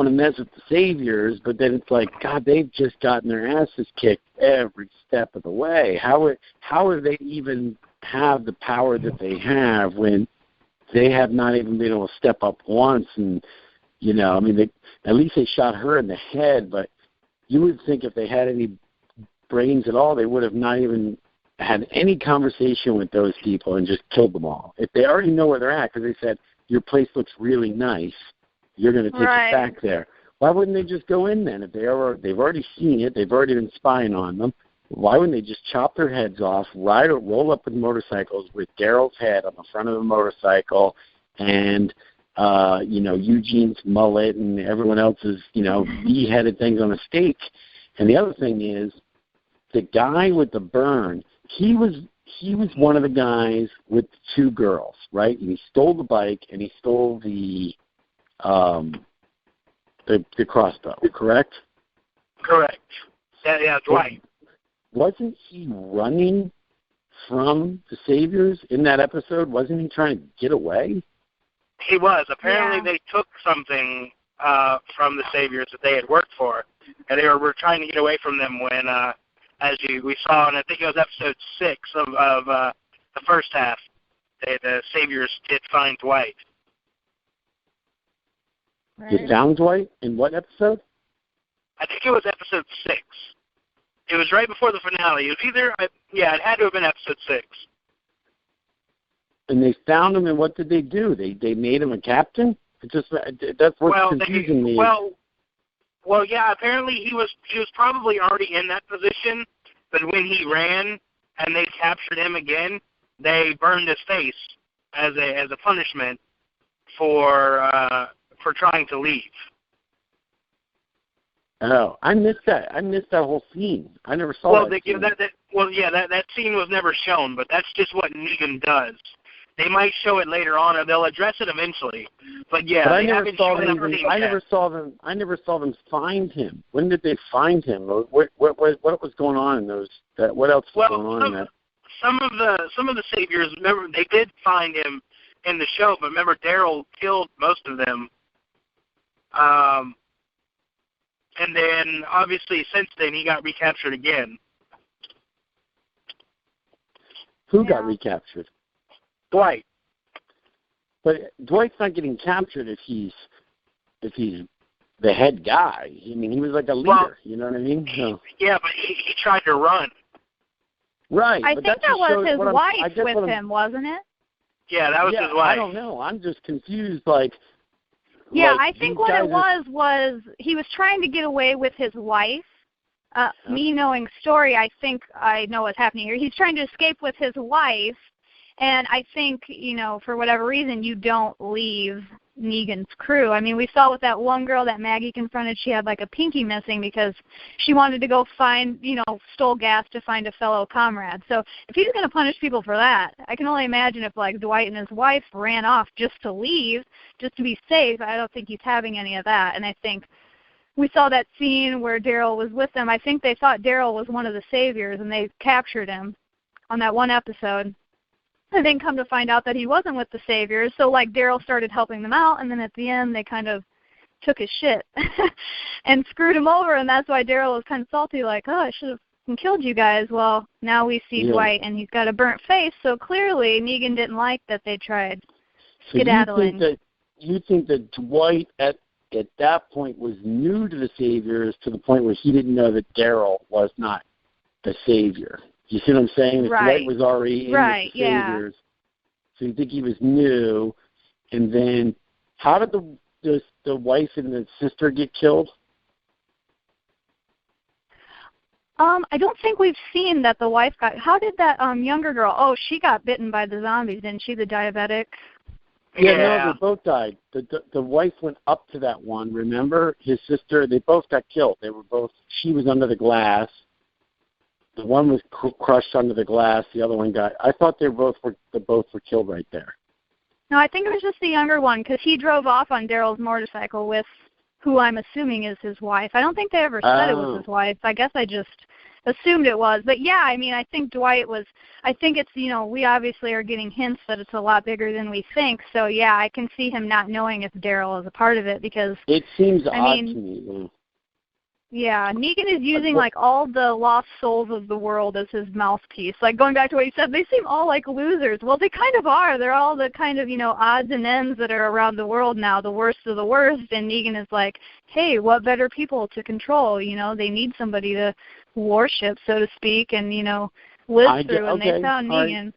to mess with the saviors, but then it's like, God, they've just gotten their asses kicked every step of the way. How are they even have the power that they have when they have not even been able to step up once? And at least they shot her in the head, but you would think if they had any brains at all, they would have not even had any conversation with those people and just killed them all. If they already know where they're at, because they said, your place looks really nice, you're going to take us back there. Why wouldn't they just go in then? If they've already seen it, they've already been spying on them, why wouldn't they just chop their heads off, roll up with motorcycles with Daryl's head on the front of the motorcycle and, Eugene's mullet and everyone else's, beheaded things on a stake? And the other thing is, the guy with the burn, he was one of the guys with the two girls, right? And he stole the bike and he stole the crossbow, correct? Correct. Yeah, Dwight. Wasn't he running from the saviors in that episode? Wasn't he trying to get away? He was. Apparently they took something from the saviors that they had worked for, and they were trying to get away from them when we saw, and I think it was episode 6 of the first half, the saviors did find Dwight. Right. You found Dwight in what episode? I think it was episode 6. It was right before the finale. It was either, it had to have been episode 6. And they found him, and what did they do? They made him a captain? That's what's confusing me. Well, yeah. Apparently, he was probably already in that position, but when he ran and they captured him again, they burned his face as a punishment for trying to leave. Oh, I missed that. I missed that whole scene. I never saw that scene. That scene was never shown, but that's just what Negan does. They might show it later on, or they'll address it eventually. But yeah, I never saw them find him. When did they find him? What was going on in those? What else was going on in that? Some of the saviors, remember, they did find him in the show, but remember, Daryl killed most of them. And then obviously since then he got recaptured again. Who got recaptured? Dwight. But Dwight's not getting captured if he's the head guy. I mean, he was like a leader. Well, you know what I mean? So. Yeah, but he tried to run. Right. I but think that was his wife with him, wasn't it? Yeah, that was his wife. I don't know. I'm just confused. Like. Yeah, I think what it was he was trying to get away with his wife. Me knowing story, I think I know what's happening here. He's trying to escape with his wife. And I think, for whatever reason, you don't leave Negan's crew. I mean, we saw with that one girl that Maggie confronted, she had like a pinky missing because she wanted to go find, stole gas to find a fellow comrade. So if he's going to punish people for that, I can only imagine if like Dwight and his wife ran off just to leave, just to be safe. I don't think he's having any of that. And I think we saw that scene where Daryl was with them. I think they thought Daryl was one of the saviors and they captured him on that one episode. And then come to find out that he wasn't with the saviors. So, like, Daryl started helping them out, and then at the end they kind of took his shit and screwed him over, and that's why Daryl was kind of salty, like, oh, I should have killed you guys. Well, now we see Dwight, and he's got a burnt face, so clearly Negan didn't like that they tried skedaddling. So you think that Dwight at that point was new to the Saviors to the point where he didn't know that Daryl was not the Savior. You see what I'm saying? Dwight was already in the Saviors. So you think he was new. And then how did the wife and the sister get killed? I don't think we've seen that the wife got. How did that younger girl? Oh, she got bitten by the zombies, didn't she? The diabetic. Yeah, no, they both died. The wife went up to that one. Remember, his sister. They both got killed. They were both. She was under the glass. The one was crushed under the glass. The other one got. I thought they both were killed right there. No, I think it was just the younger one because he drove off on Daryl's motorcycle with who I'm assuming is his wife. I don't think they ever said it was his wife. I guess I just assumed it was. But yeah, I mean, I think Dwight was, I think it's, we obviously are getting hints that it's a lot bigger than we think. So yeah, I can see him not knowing if Daryl is a part of it because. It seems odd to me. Yeah, Negan is using like all the lost souls of the world as his mouthpiece. Like going back to what you said, they seem all like losers. Well, they kind of are. They're all the kind of, odds and ends that are around the world now, the worst of the worst. And Negan is like, hey, what better people to control? They need somebody to worship, so to speak, and, live through. And they found Negan.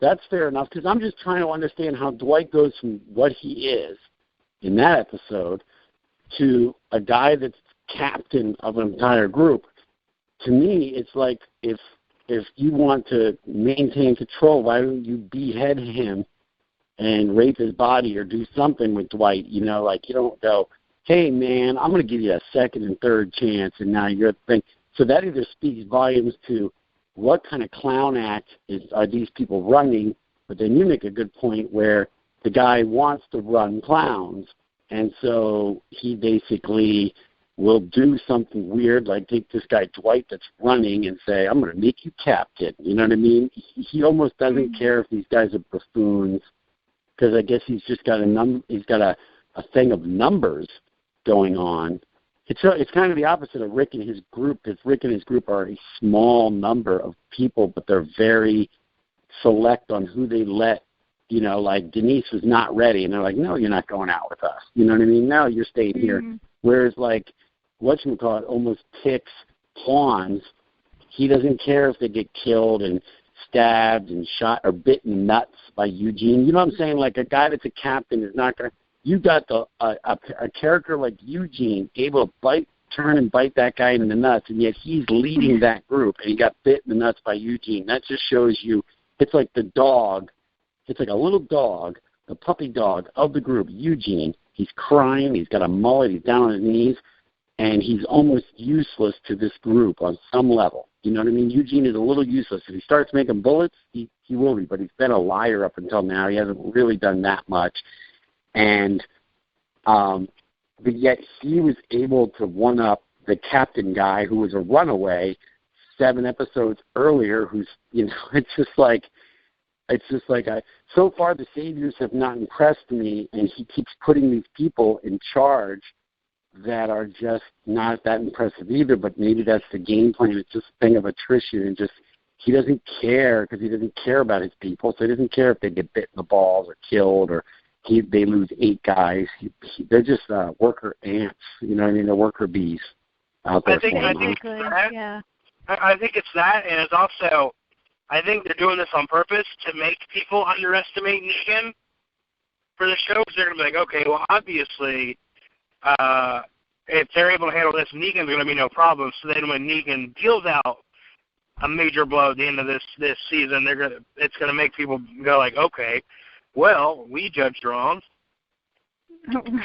That's fair enough because I'm just trying to understand how Dwight goes from what he is in that episode to a guy that's captain of an entire group. To me, it's like if you want to maintain control, why don't you behead him and rape his body or do something with Dwight? Like you don't go, hey man, I'm going to give you a second and third chance, and now you're the thing. So that either speaks volumes to what kind of clown act are these people running, but then you make a good point where the guy wants to run clowns, and so he basically will do something weird, like take this guy Dwight that's running and say, I'm going to make you captain. You know what I mean? He almost doesn't care if these guys are buffoons because I guess he's just got a thing of numbers going on. It's kind of the opposite of Rick and his group because Rick and his group are a small number of people, but they're very select on who they let. Like Denise was not ready, and they're like, no, you're not going out with us. You know what I mean? No, you're staying here. Whereas like whatchamacallit almost picks pawns. He doesn't care if they get killed and stabbed and shot or bitten nuts by Eugene. You know what I'm saying? Like a guy that's a captain is not going to. You got a character like Eugene able to turn and bite that guy in the nuts, and yet he's leading that group, and he got bit in the nuts by Eugene. That just shows you it's like the dog. It's like a little dog, the puppy dog of the group, Eugene. He's crying. He's got a mullet. He's down on his knees. And he's almost useless to this group on some level. You know what I mean? Eugene is a little useless. If he starts making bullets, he will be. But he's been a liar up until now. He hasn't really done that much. And but yet he was able to one-up the captain guy who was a runaway 7 episodes earlier who's, it's just like so far the Saviors have not impressed me, and he keeps putting these people in charge that are just not that impressive either, but maybe that's the game plan. It's just a thing of attrition and just he doesn't care because he doesn't care about his people, so he doesn't care if they get bit in the balls or killed or they lose 8 guys. They're just worker ants, you know what I mean? They're worker bees out there. I think it's that, and it's also, I think they're doing this on purpose to make people underestimate Negan for the show because they're going to be like, okay, well, obviously, if they're able to handle this, Negan's going to be no problem. So then when Negan deals out a major blow at the end of this season, it's going to make people go like, okay, well, we judged wrong.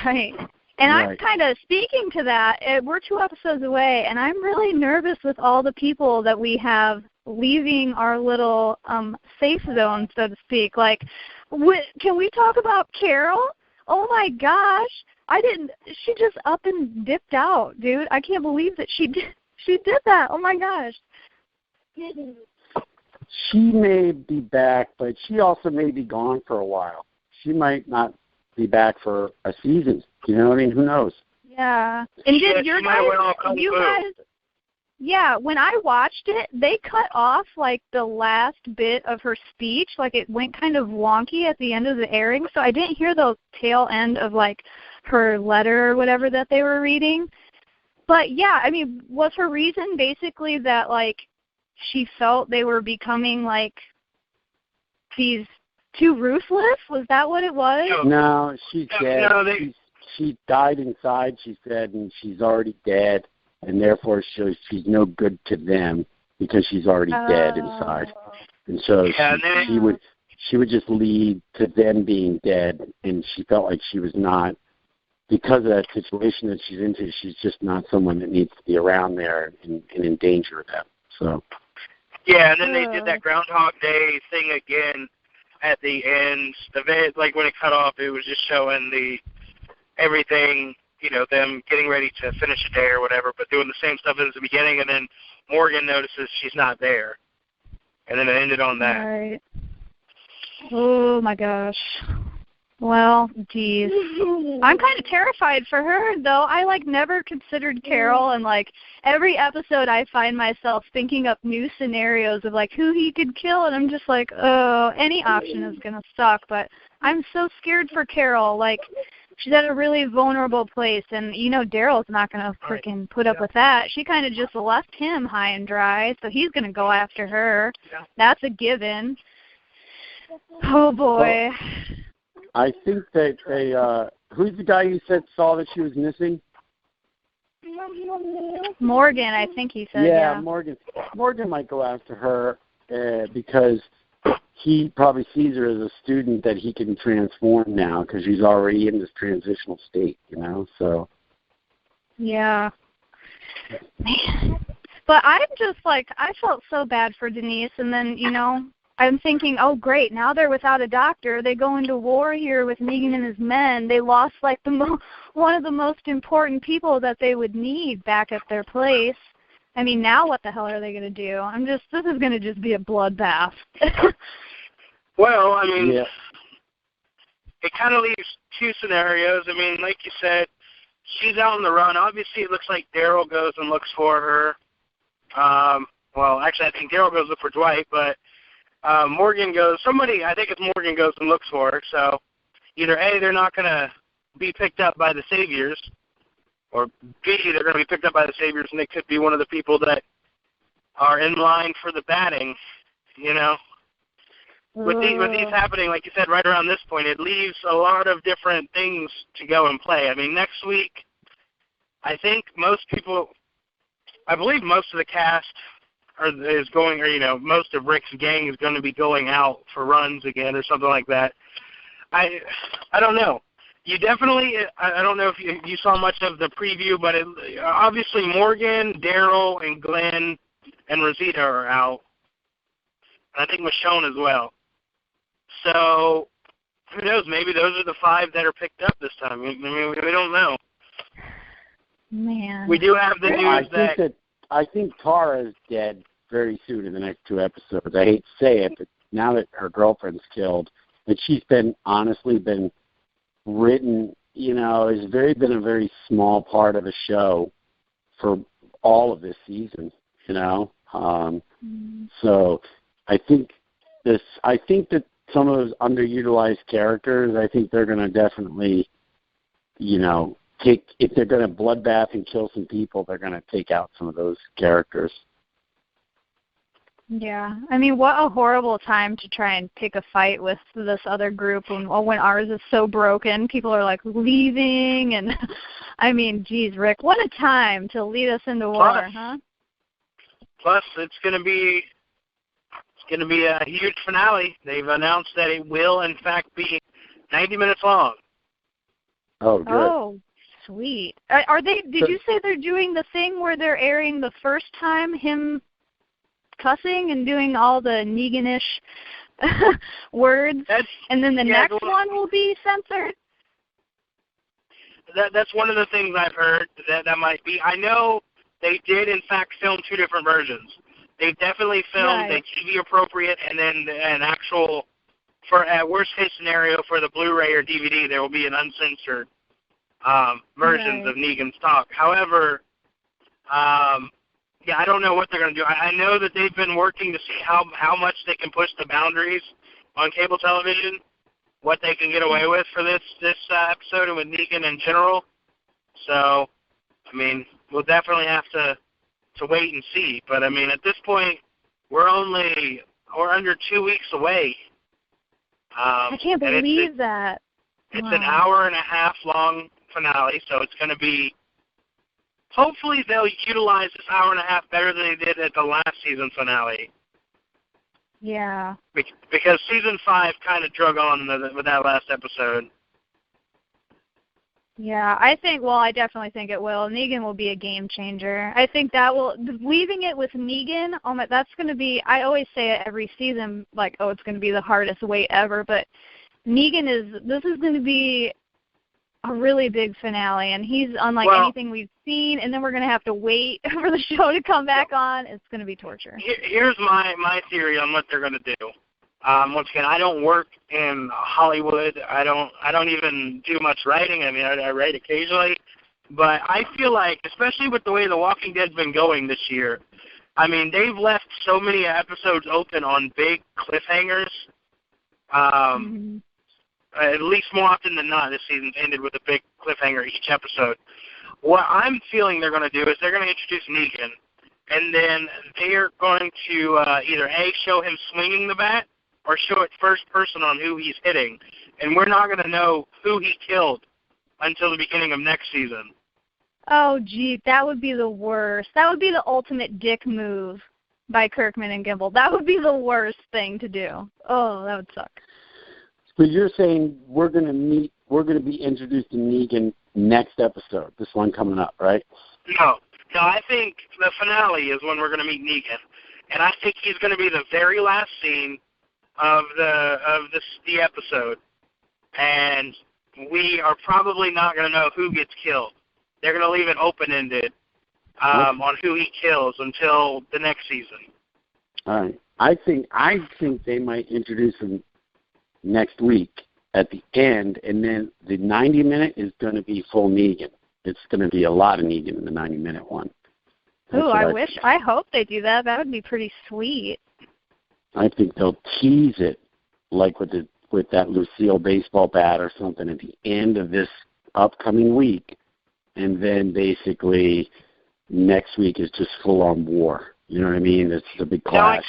Right. And I'm kind of speaking to that. We're 2 episodes away, and I'm really nervous with all the people that we have leaving our little safe zone, so to speak. Like, can we talk about Carol? Oh, my gosh. She just up and dipped out, dude. I can't believe that she did that. Oh, my gosh. She may be back, but she also may be gone for a while. She might not be back for a season. You know what I mean? Who knows? Yeah. And did you guys, yeah, when I watched it, they cut off, like, the last bit of her speech. Like, it went kind of wonky at the end of the airing, so I didn't hear the tail end of, like, her letter or whatever that they were reading. But yeah, I mean, was her reason basically that like she felt they were becoming like these too ruthless? Was that what it was? No, she's dead. She died inside, she said, and she's already dead, and therefore she's no good to them because she's already dead inside. And so she would just lead to them being dead, and she felt like she was not, because of that situation that she's into, she's just not someone that needs to be around there and in danger of them. So. Yeah, and then they did that Groundhog Day thing again at the end. Like when it cut off, it was just showing everything, you know, them getting ready to finish a day or whatever, but doing the same stuff as the beginning, and then Morgan notices she's not there. And then it ended on that. Right. Oh, my gosh. Well, geez. I'm kind of terrified for her, though. I, like, never considered Carol, and, like, every episode I find myself thinking up new scenarios of, like, who he could kill, and I'm just like, oh, any option is going to suck. But I'm so scared for Carol. Like, she's at a really vulnerable place, and, you know, Daryl's not going to freaking put up with that. She kind of just left him high and dry, so he's going to go after her. Yeah. That's a given. Oh, boy. Well, I think that who's the guy you said saw that she was missing? Morgan, I think he said, yeah. Morgan might go after her because he probably sees her as a student that he can transform now because she's already in this transitional state, you know, so. Yeah. Man. But I'm just like, I felt so bad for Denise, and then, you know, I'm thinking, oh, great, now they're without a doctor. They go into war here with Negan and his men. They lost, like, one of the most important people that they would need back at their place. I mean, now what the hell are they going to do? This is going to just be a bloodbath. Well, I mean, it kind of leaves two scenarios. I mean, like you said, she's out on the run. Obviously, it looks like Daryl goes and looks for her. Well, actually, I think Daryl goes look for Dwight, but Morgan goes, I think it's Morgan goes and looks for her. So either A, they're not going to be picked up by the Saviors, or B, they're going to be picked up by the Saviors, and they could be one of the people that are in line for the batting, you know. With these happening, like you said, right around this point, it leaves a lot of different things to go and play. I mean, next week, I think I believe most of the cast is going, or, you know, most of Rick's gang is going to be going out for runs again or something like that. I don't know. You definitely, I don't know if you saw much of the preview, but obviously Morgan, Daryl, and Glenn and Rosita are out. And I think Michonne as well. So, who knows? Maybe those are the 5 that are picked up this time. I mean, we don't know. Man. We do have the news I think Tara's dead very soon in the next 2 episodes. I hate to say it, but now that her girlfriend's killed, that she's honestly been written, you know, has been a very small part of the show for all of this season, you know. So I think that some of those underutilized characters, I think they're going to definitely, you know, if they're going to bloodbath and kill some people, they're going to take out some of those characters. Yeah. I mean, what a horrible time to try and pick a fight with this other group when ours is so broken. People are, like, leaving. And, I mean, geez, Rick, what a time to lead us into war, huh? Plus, it's going to be a huge finale. They've announced that it will, in fact, be 90 minutes long. Oh, good. Oh, sweet. Are they? Did you say they're doing the thing where they're airing the first time him cussing and doing all the Negan-ish words, and then the next one will be censored? That's one of the things I've heard that might be. I know they did, in fact, film 2 different versions. They definitely filmed a TV appropriate and then an actual, for a worst case scenario for the Blu-ray or DVD, there will be an uncensored versions of Negan's talk. However, I don't know what they're going to do. I know that they've been working to see how much they can push the boundaries on cable television. what they can get away with for this episode and with Negan in general. So, I mean, we'll definitely have to wait and see. But, I mean, at this point, we're under 2 weeks away. I can't believe that. It's an hour and a half long finale, so it's going to be, hopefully they'll utilize this hour and a half better than they did at the last season finale. Yeah. Because season 5 kind of drug on with that last episode. Yeah, I definitely think it will. Negan will be a game changer. I think that leaving it with Negan, that's going to be, I always say it every season, like, it's going to be the hardest wait ever, but this is going to be a really big finale, and he's unlike anything we've seen, and then we're going to have to wait for the show to come back on. It's going to be torture. Here's my theory on what they're going to do. Once again, I don't work in Hollywood. I don't even do much writing. I mean, I write occasionally. But I feel like, especially with the way The Walking Dead's been going this year, I mean, they've left so many episodes open on big cliffhangers. At least more often than not, this season's ended with a big cliffhanger each episode. What I'm feeling they're going to do is they're going to introduce Negan, and then they're going to either show him swinging the bat, or show it first person on who he's hitting. And we're not going to know who he killed until the beginning of next season. Oh, gee, that would be the worst. That would be the ultimate dick move by Kirkman and Gimble. That would be the worst thing to do. Oh, that would suck. But you're saying we're going to be introduced to Negan next episode, this one coming up, right? No, I think the finale is when we're going to meet Negan. And I think he's going to be the very last scene of the episode, and we are probably not going to know who gets killed. They're going to leave it open-ended on who he kills until the next season. All right. I think they might introduce him next week at the end, and then the 90-minute is going to be full Negan. It's going to be a lot of Negan in the 90-minute one. Ooh, I hope they do that. That would be pretty sweet. I think they'll tease it, like with that Lucille baseball bat or something at the end of this upcoming week, and then basically next week is just full-on war. You know what I mean? It's a big clash.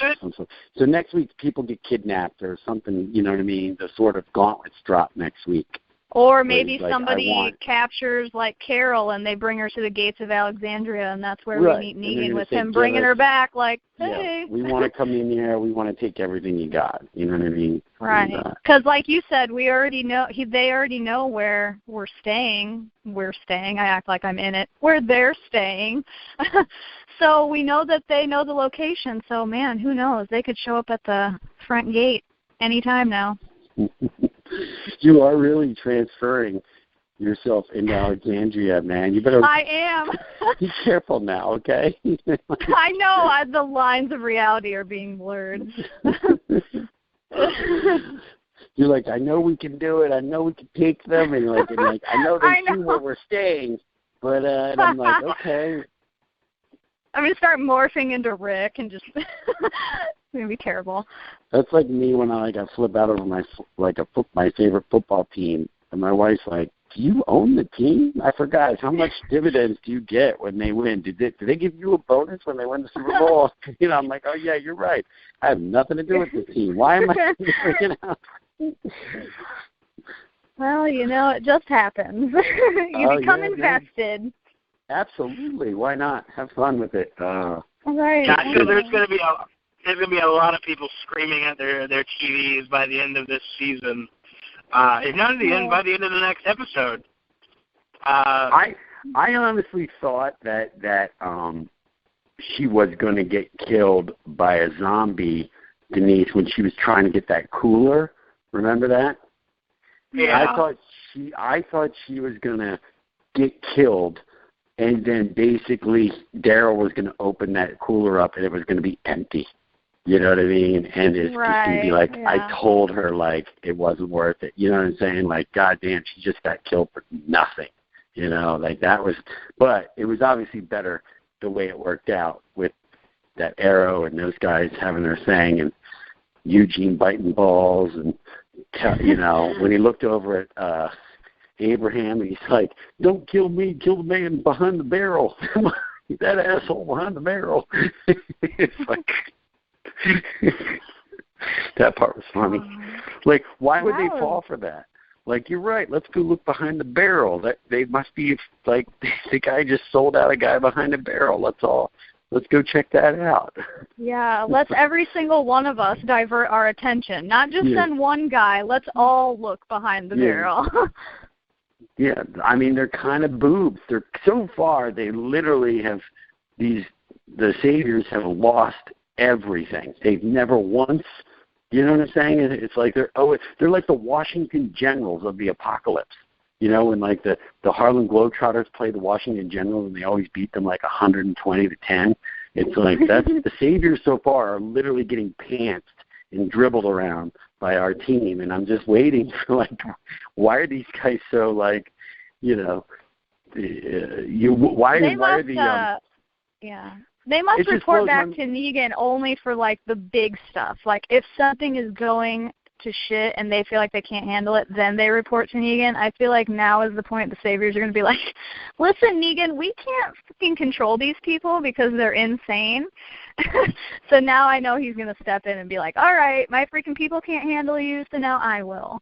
So next week people get kidnapped or something, you know what I mean? The sort of gauntlets drop next week. Or maybe somebody captures, like, Carol, and they bring her to the gates of Alexandria, and that's where we meet Negan with him bringing her back, like, hey. Yeah, we want to come in here. We want to take everything you got. You know what I mean? Right. Because, like you said, we already know. They already know where we're staying. We're staying. I act like I'm in it. Where they're staying. So we know that they know the location. So, man, who knows? They could show up at the front gate anytime now. You are really transferring yourself into Alexandria, man. You better. I am. Be careful now, okay? I know. The lines of reality are being blurred. You're like, I know we can do it. I know we can take them, and I know they see where we're staying, but and I'm like, okay. I'm gonna start morphing into Rick and just. It's gonna be terrible. That's like me when I flip out over my favorite football team, and my wife's like, "Do you own the team?" I forgot. How much dividends do you get when they win? Do they give you a bonus when they win the Super Bowl? I'm like, oh yeah, you're right. I have nothing to do with the team. Why am I freaking out? Well, it just happens. You become invested. Man. Absolutely. Why not? Have fun with it. Right. Yeah, I feel there's going to be a lot of people screaming at their TVs by the end of this season. If not at the end, by the end of the next episode. I honestly thought that she was going to get killed by a zombie, Denise, when she was trying to get that cooler. Remember that? Yeah. I thought she was going to get killed, and then basically Daryl was going to open that cooler up, and it was going to be empty. You know what I mean? And it's just going to be like, I told her, like, it wasn't worth it. You know what I'm saying? Like, goddamn, she just got killed for nothing. That was, but it was obviously better the way it worked out with that Arrow and those guys having their thing and Eugene biting balls and when he looked over at Abraham, and he's like, "Don't kill me, kill the man behind the barrel." That asshole behind the barrel. It's like that part was funny. Like, why would they fall for that? Like, you're right. Let's go look behind the barrel. That they must be like the guy just sold out a guy behind a barrel. Let's go check that out. Yeah, let's every single one of us divert our attention. Not just send one guy. Let's all look behind the barrel. Yeah, I mean, they're kind of boobs. They're so far, they literally have the saviors have lost everything. They've never once, you know what I'm saying? It's like they're like the Washington Generals of the apocalypse. When like the Harlem Globetrotters play the Washington Generals and they always beat them like 120-10. It's like that's the saviors so far are literally getting pantsed and dribbled around by our team, and I'm just waiting for like, why are these guys so like, They must report back to Negan only for like the big stuff. Like if something is going to shit and they feel like they can't handle it, then they report to Negan. I feel like now is the point the saviors are going to be like, listen, Negan, we can't fucking control these people because they're insane. So now I know he's going to step in and be like, all right, my freaking people can't handle you, so now I will.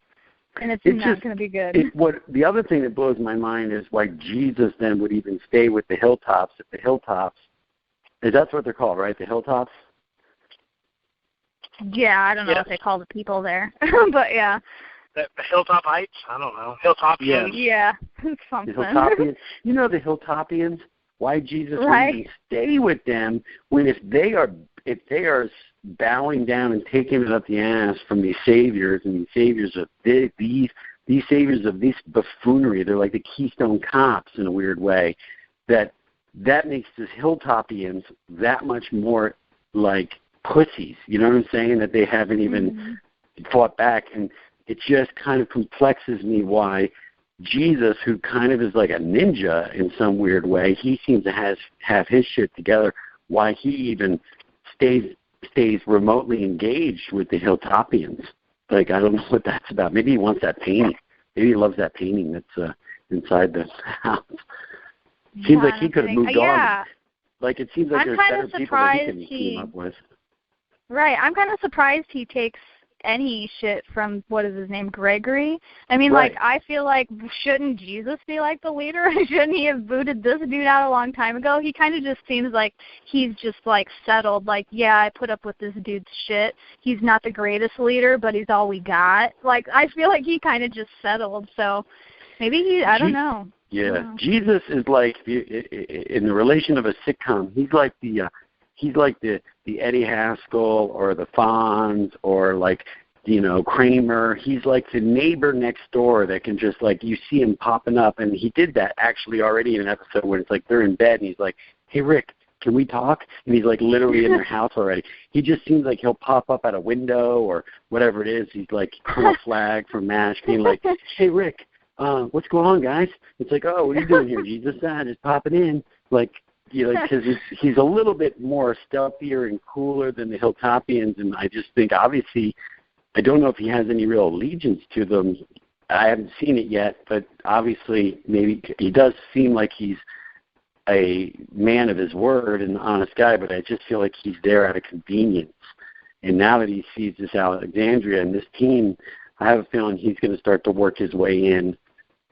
And it's not going to be good. The other thing that blows my mind is why Jesus then would even stay with the hilltops. If the hilltops, that's what they're called, right? The hilltops? Yeah, I don't know what they call the people there, but yeah. The Hilltop Heights? I don't know. Hilltopians? Yeah, something. The Hilltopians? The Hilltopians? Why Jesus would stay with them when if they are bowing down and taking it up the ass from these saviors, and these saviors of these saviors of this buffoonery, they're like the Keystone Cops in a weird way, that makes this Hilltopians that much more like pussies, you know what I'm saying, that they haven't even fought back. And it just kind of complexes me why Jesus, who kind of is like a ninja in some weird way, he seems to have his shit together, why he even stays remotely engaged with the Hilltopians. Like, I don't know what that's about. Maybe he wants that painting. Maybe he loves that painting that's inside the house. Seems like he could have moved on. Like, it seems like there's better people that he can team up with. Right. I'm kind of surprised he takes any shit from, what is his name, Gregory? I mean, like, I feel like, shouldn't Jesus be, like, the leader? Shouldn't he have booted this dude out a long time ago? He kind of just seems like he's just, like, settled. Like, yeah, I put up with this dude's shit. He's not the greatest leader, but he's all we got. Like, I feel like he kind of just settled. So maybe I don't know. Yeah, Jesus is like, in the relation of a sitcom, he's like the Eddie Haskell or the Fonz or like, Kramer. He's like the neighbor next door that can just like, you see him popping up. And he did that actually already in an episode when it's like they're in bed and he's like, hey, Rick, can we talk? And he's like literally in their house already. He just seems like he'll pop up at a window or whatever it is. He's like Colonel Flag from MASH being like, hey, Rick, what's going on, guys? It's like, oh, what are you doing here, Jesus? Just popping in. Like, because he's a little bit more stealthier and cooler than the Hilltopians, and I just think, obviously, I don't know if he has any real allegiance to them. I haven't seen it yet, but obviously, maybe he does seem like he's a man of his word and an honest guy, but I just feel like he's there out of convenience. And now that he sees this Alexandria and this team, I have a feeling he's going to start to work his way in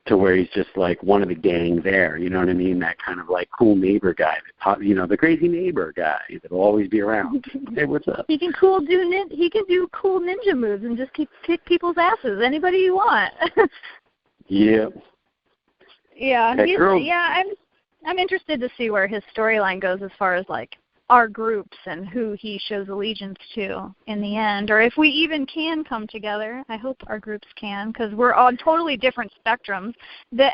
to where he's just like one of the gang there, you know what I mean? That kind of like cool neighbor guy, the crazy neighbor guy that'll always be around. Hey, what's up? He can do cool ninja moves and just kick people's asses. Anybody you want. Yeah. Yeah. I'm interested to see where his storyline goes as far as like our groups and who he shows allegiance to in the end, or if we even can come together. I hope our groups can, because we're on totally different spectrums. The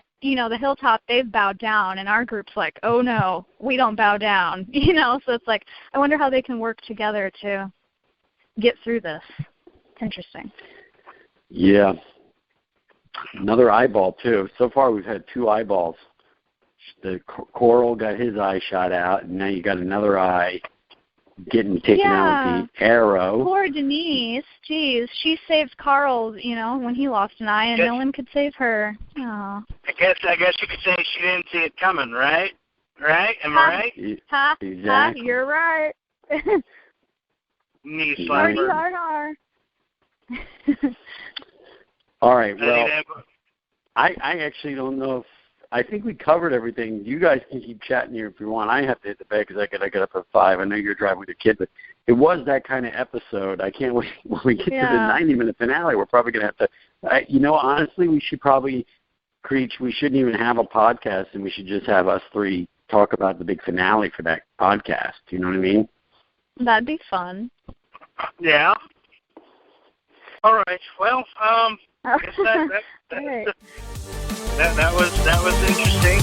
Hilltop, they've bowed down, and our group's like, oh no, we don't bow down. So it's like, I wonder how they can work together to get through this. It's interesting. Yeah. Another eyeball too. So far we've had 2 eyeballs. The Coral got his eye shot out, and now you got another eye getting taken out with the arrow. Poor Denise. Jeez, she saved Carl, when he lost an eye, and no one could save her. Oh. I guess you could say she didn't see it coming, right? Right? Am I right? Exactly. You're right. Knee slapper. Har. All right, well, I actually don't know if, I think we covered everything. You guys can keep chatting here if you want. I have to hit the bed because I got to get up at 5. I know you're driving with your kid, but it was that kind of episode. I can't wait when we get to the 90-minute finale. We're probably going to have to, honestly, we should probably, Creech, we shouldn't even have a podcast, and we should just have us three talk about the big finale for that podcast. You know what I mean? That'd be fun. Yeah. All right. Well, I guess that was interesting.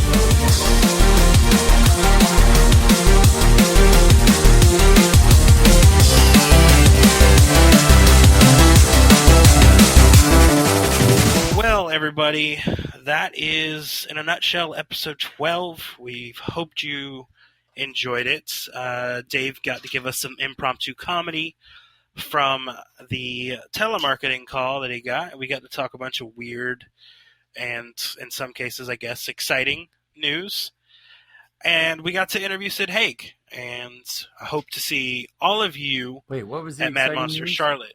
Well, everybody, that is, in a nutshell, episode 12. We hoped you enjoyed it. Dave got to give us some impromptu comedy from the telemarketing call that he got. We got to talk a bunch of weird and, in some cases, I guess, exciting news. And we got to interview Sid Haig. And I hope to see all of you what was the at Mad Monster news? Charlotte.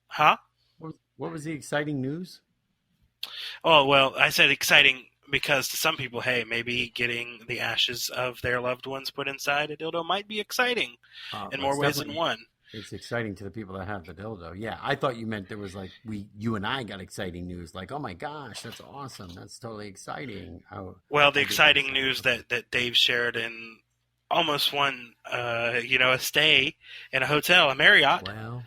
Huh? What was the exciting news? Oh, well, I said exciting because to some people, hey, maybe getting the ashes of their loved ones put inside a dildo might be exciting in more ways than one. It's exciting to the people that have the dildo. Yeah, I thought you meant there was like you and I got exciting news. Like, oh my gosh, that's awesome. That's totally exciting. Well, the exciting news that Dave Sheridan almost won, a stay in a hotel, a Marriott. Well,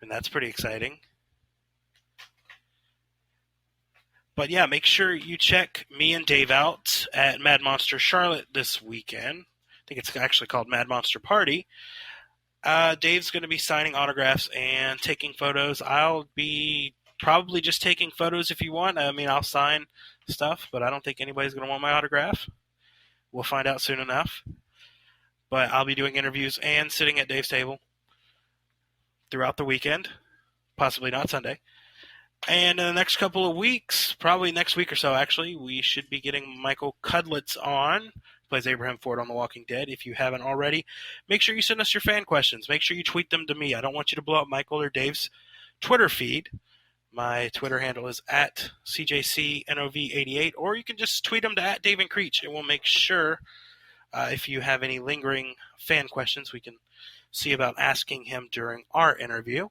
and that's pretty exciting. But yeah, make sure you check me and Dave out at Mad Monster Charlotte this weekend. I think it's actually called Mad Monster Party. Dave's going to be signing autographs and taking photos. I'll be probably just taking photos if you want. I mean, I'll sign stuff, but I don't think anybody's going to want my autograph. We'll find out soon enough. But I'll be doing interviews and sitting at Dave's table throughout the weekend. Possibly not Sunday. And in the next couple of weeks, probably next week or so actually, we should be getting Michael Cudlitz on. Plays Abraham Ford on The Walking Dead. If you haven't already, make sure you send us your fan questions. Make sure you tweet them to me. I don't want you to blow up Michael or Dave's Twitter feed. My Twitter handle is at CJCNOV88, or you can just tweet them to @Dave and Creech, and we'll make sure if you have any lingering fan questions, we can see about asking him during our interview.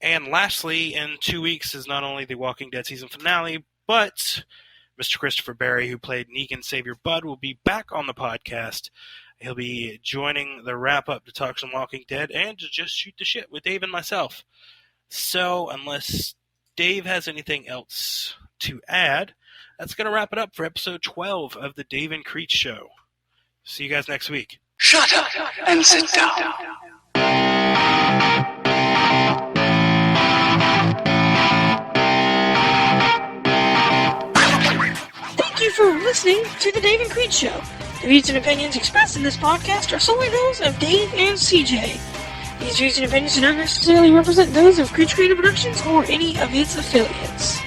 And lastly, in 2 weeks is not only the Walking Dead season finale, but Mr. Christopher Barry, who played Negan Savior Bud, will be back on the podcast. He'll be joining the wrap-up to talk some Walking Dead and to just shoot the shit with Dave and myself. So, unless Dave has anything else to add, that's going to wrap it up for episode 12 of the Dave and Creech Show. See you guys next week. Shut up and sit down. Thank you for listening to the Dave and Creech Show. The views and opinions expressed in this podcast are solely those of Dave and CJ. These views and opinions do not necessarily represent those of Creech Creative Productions or any of its affiliates.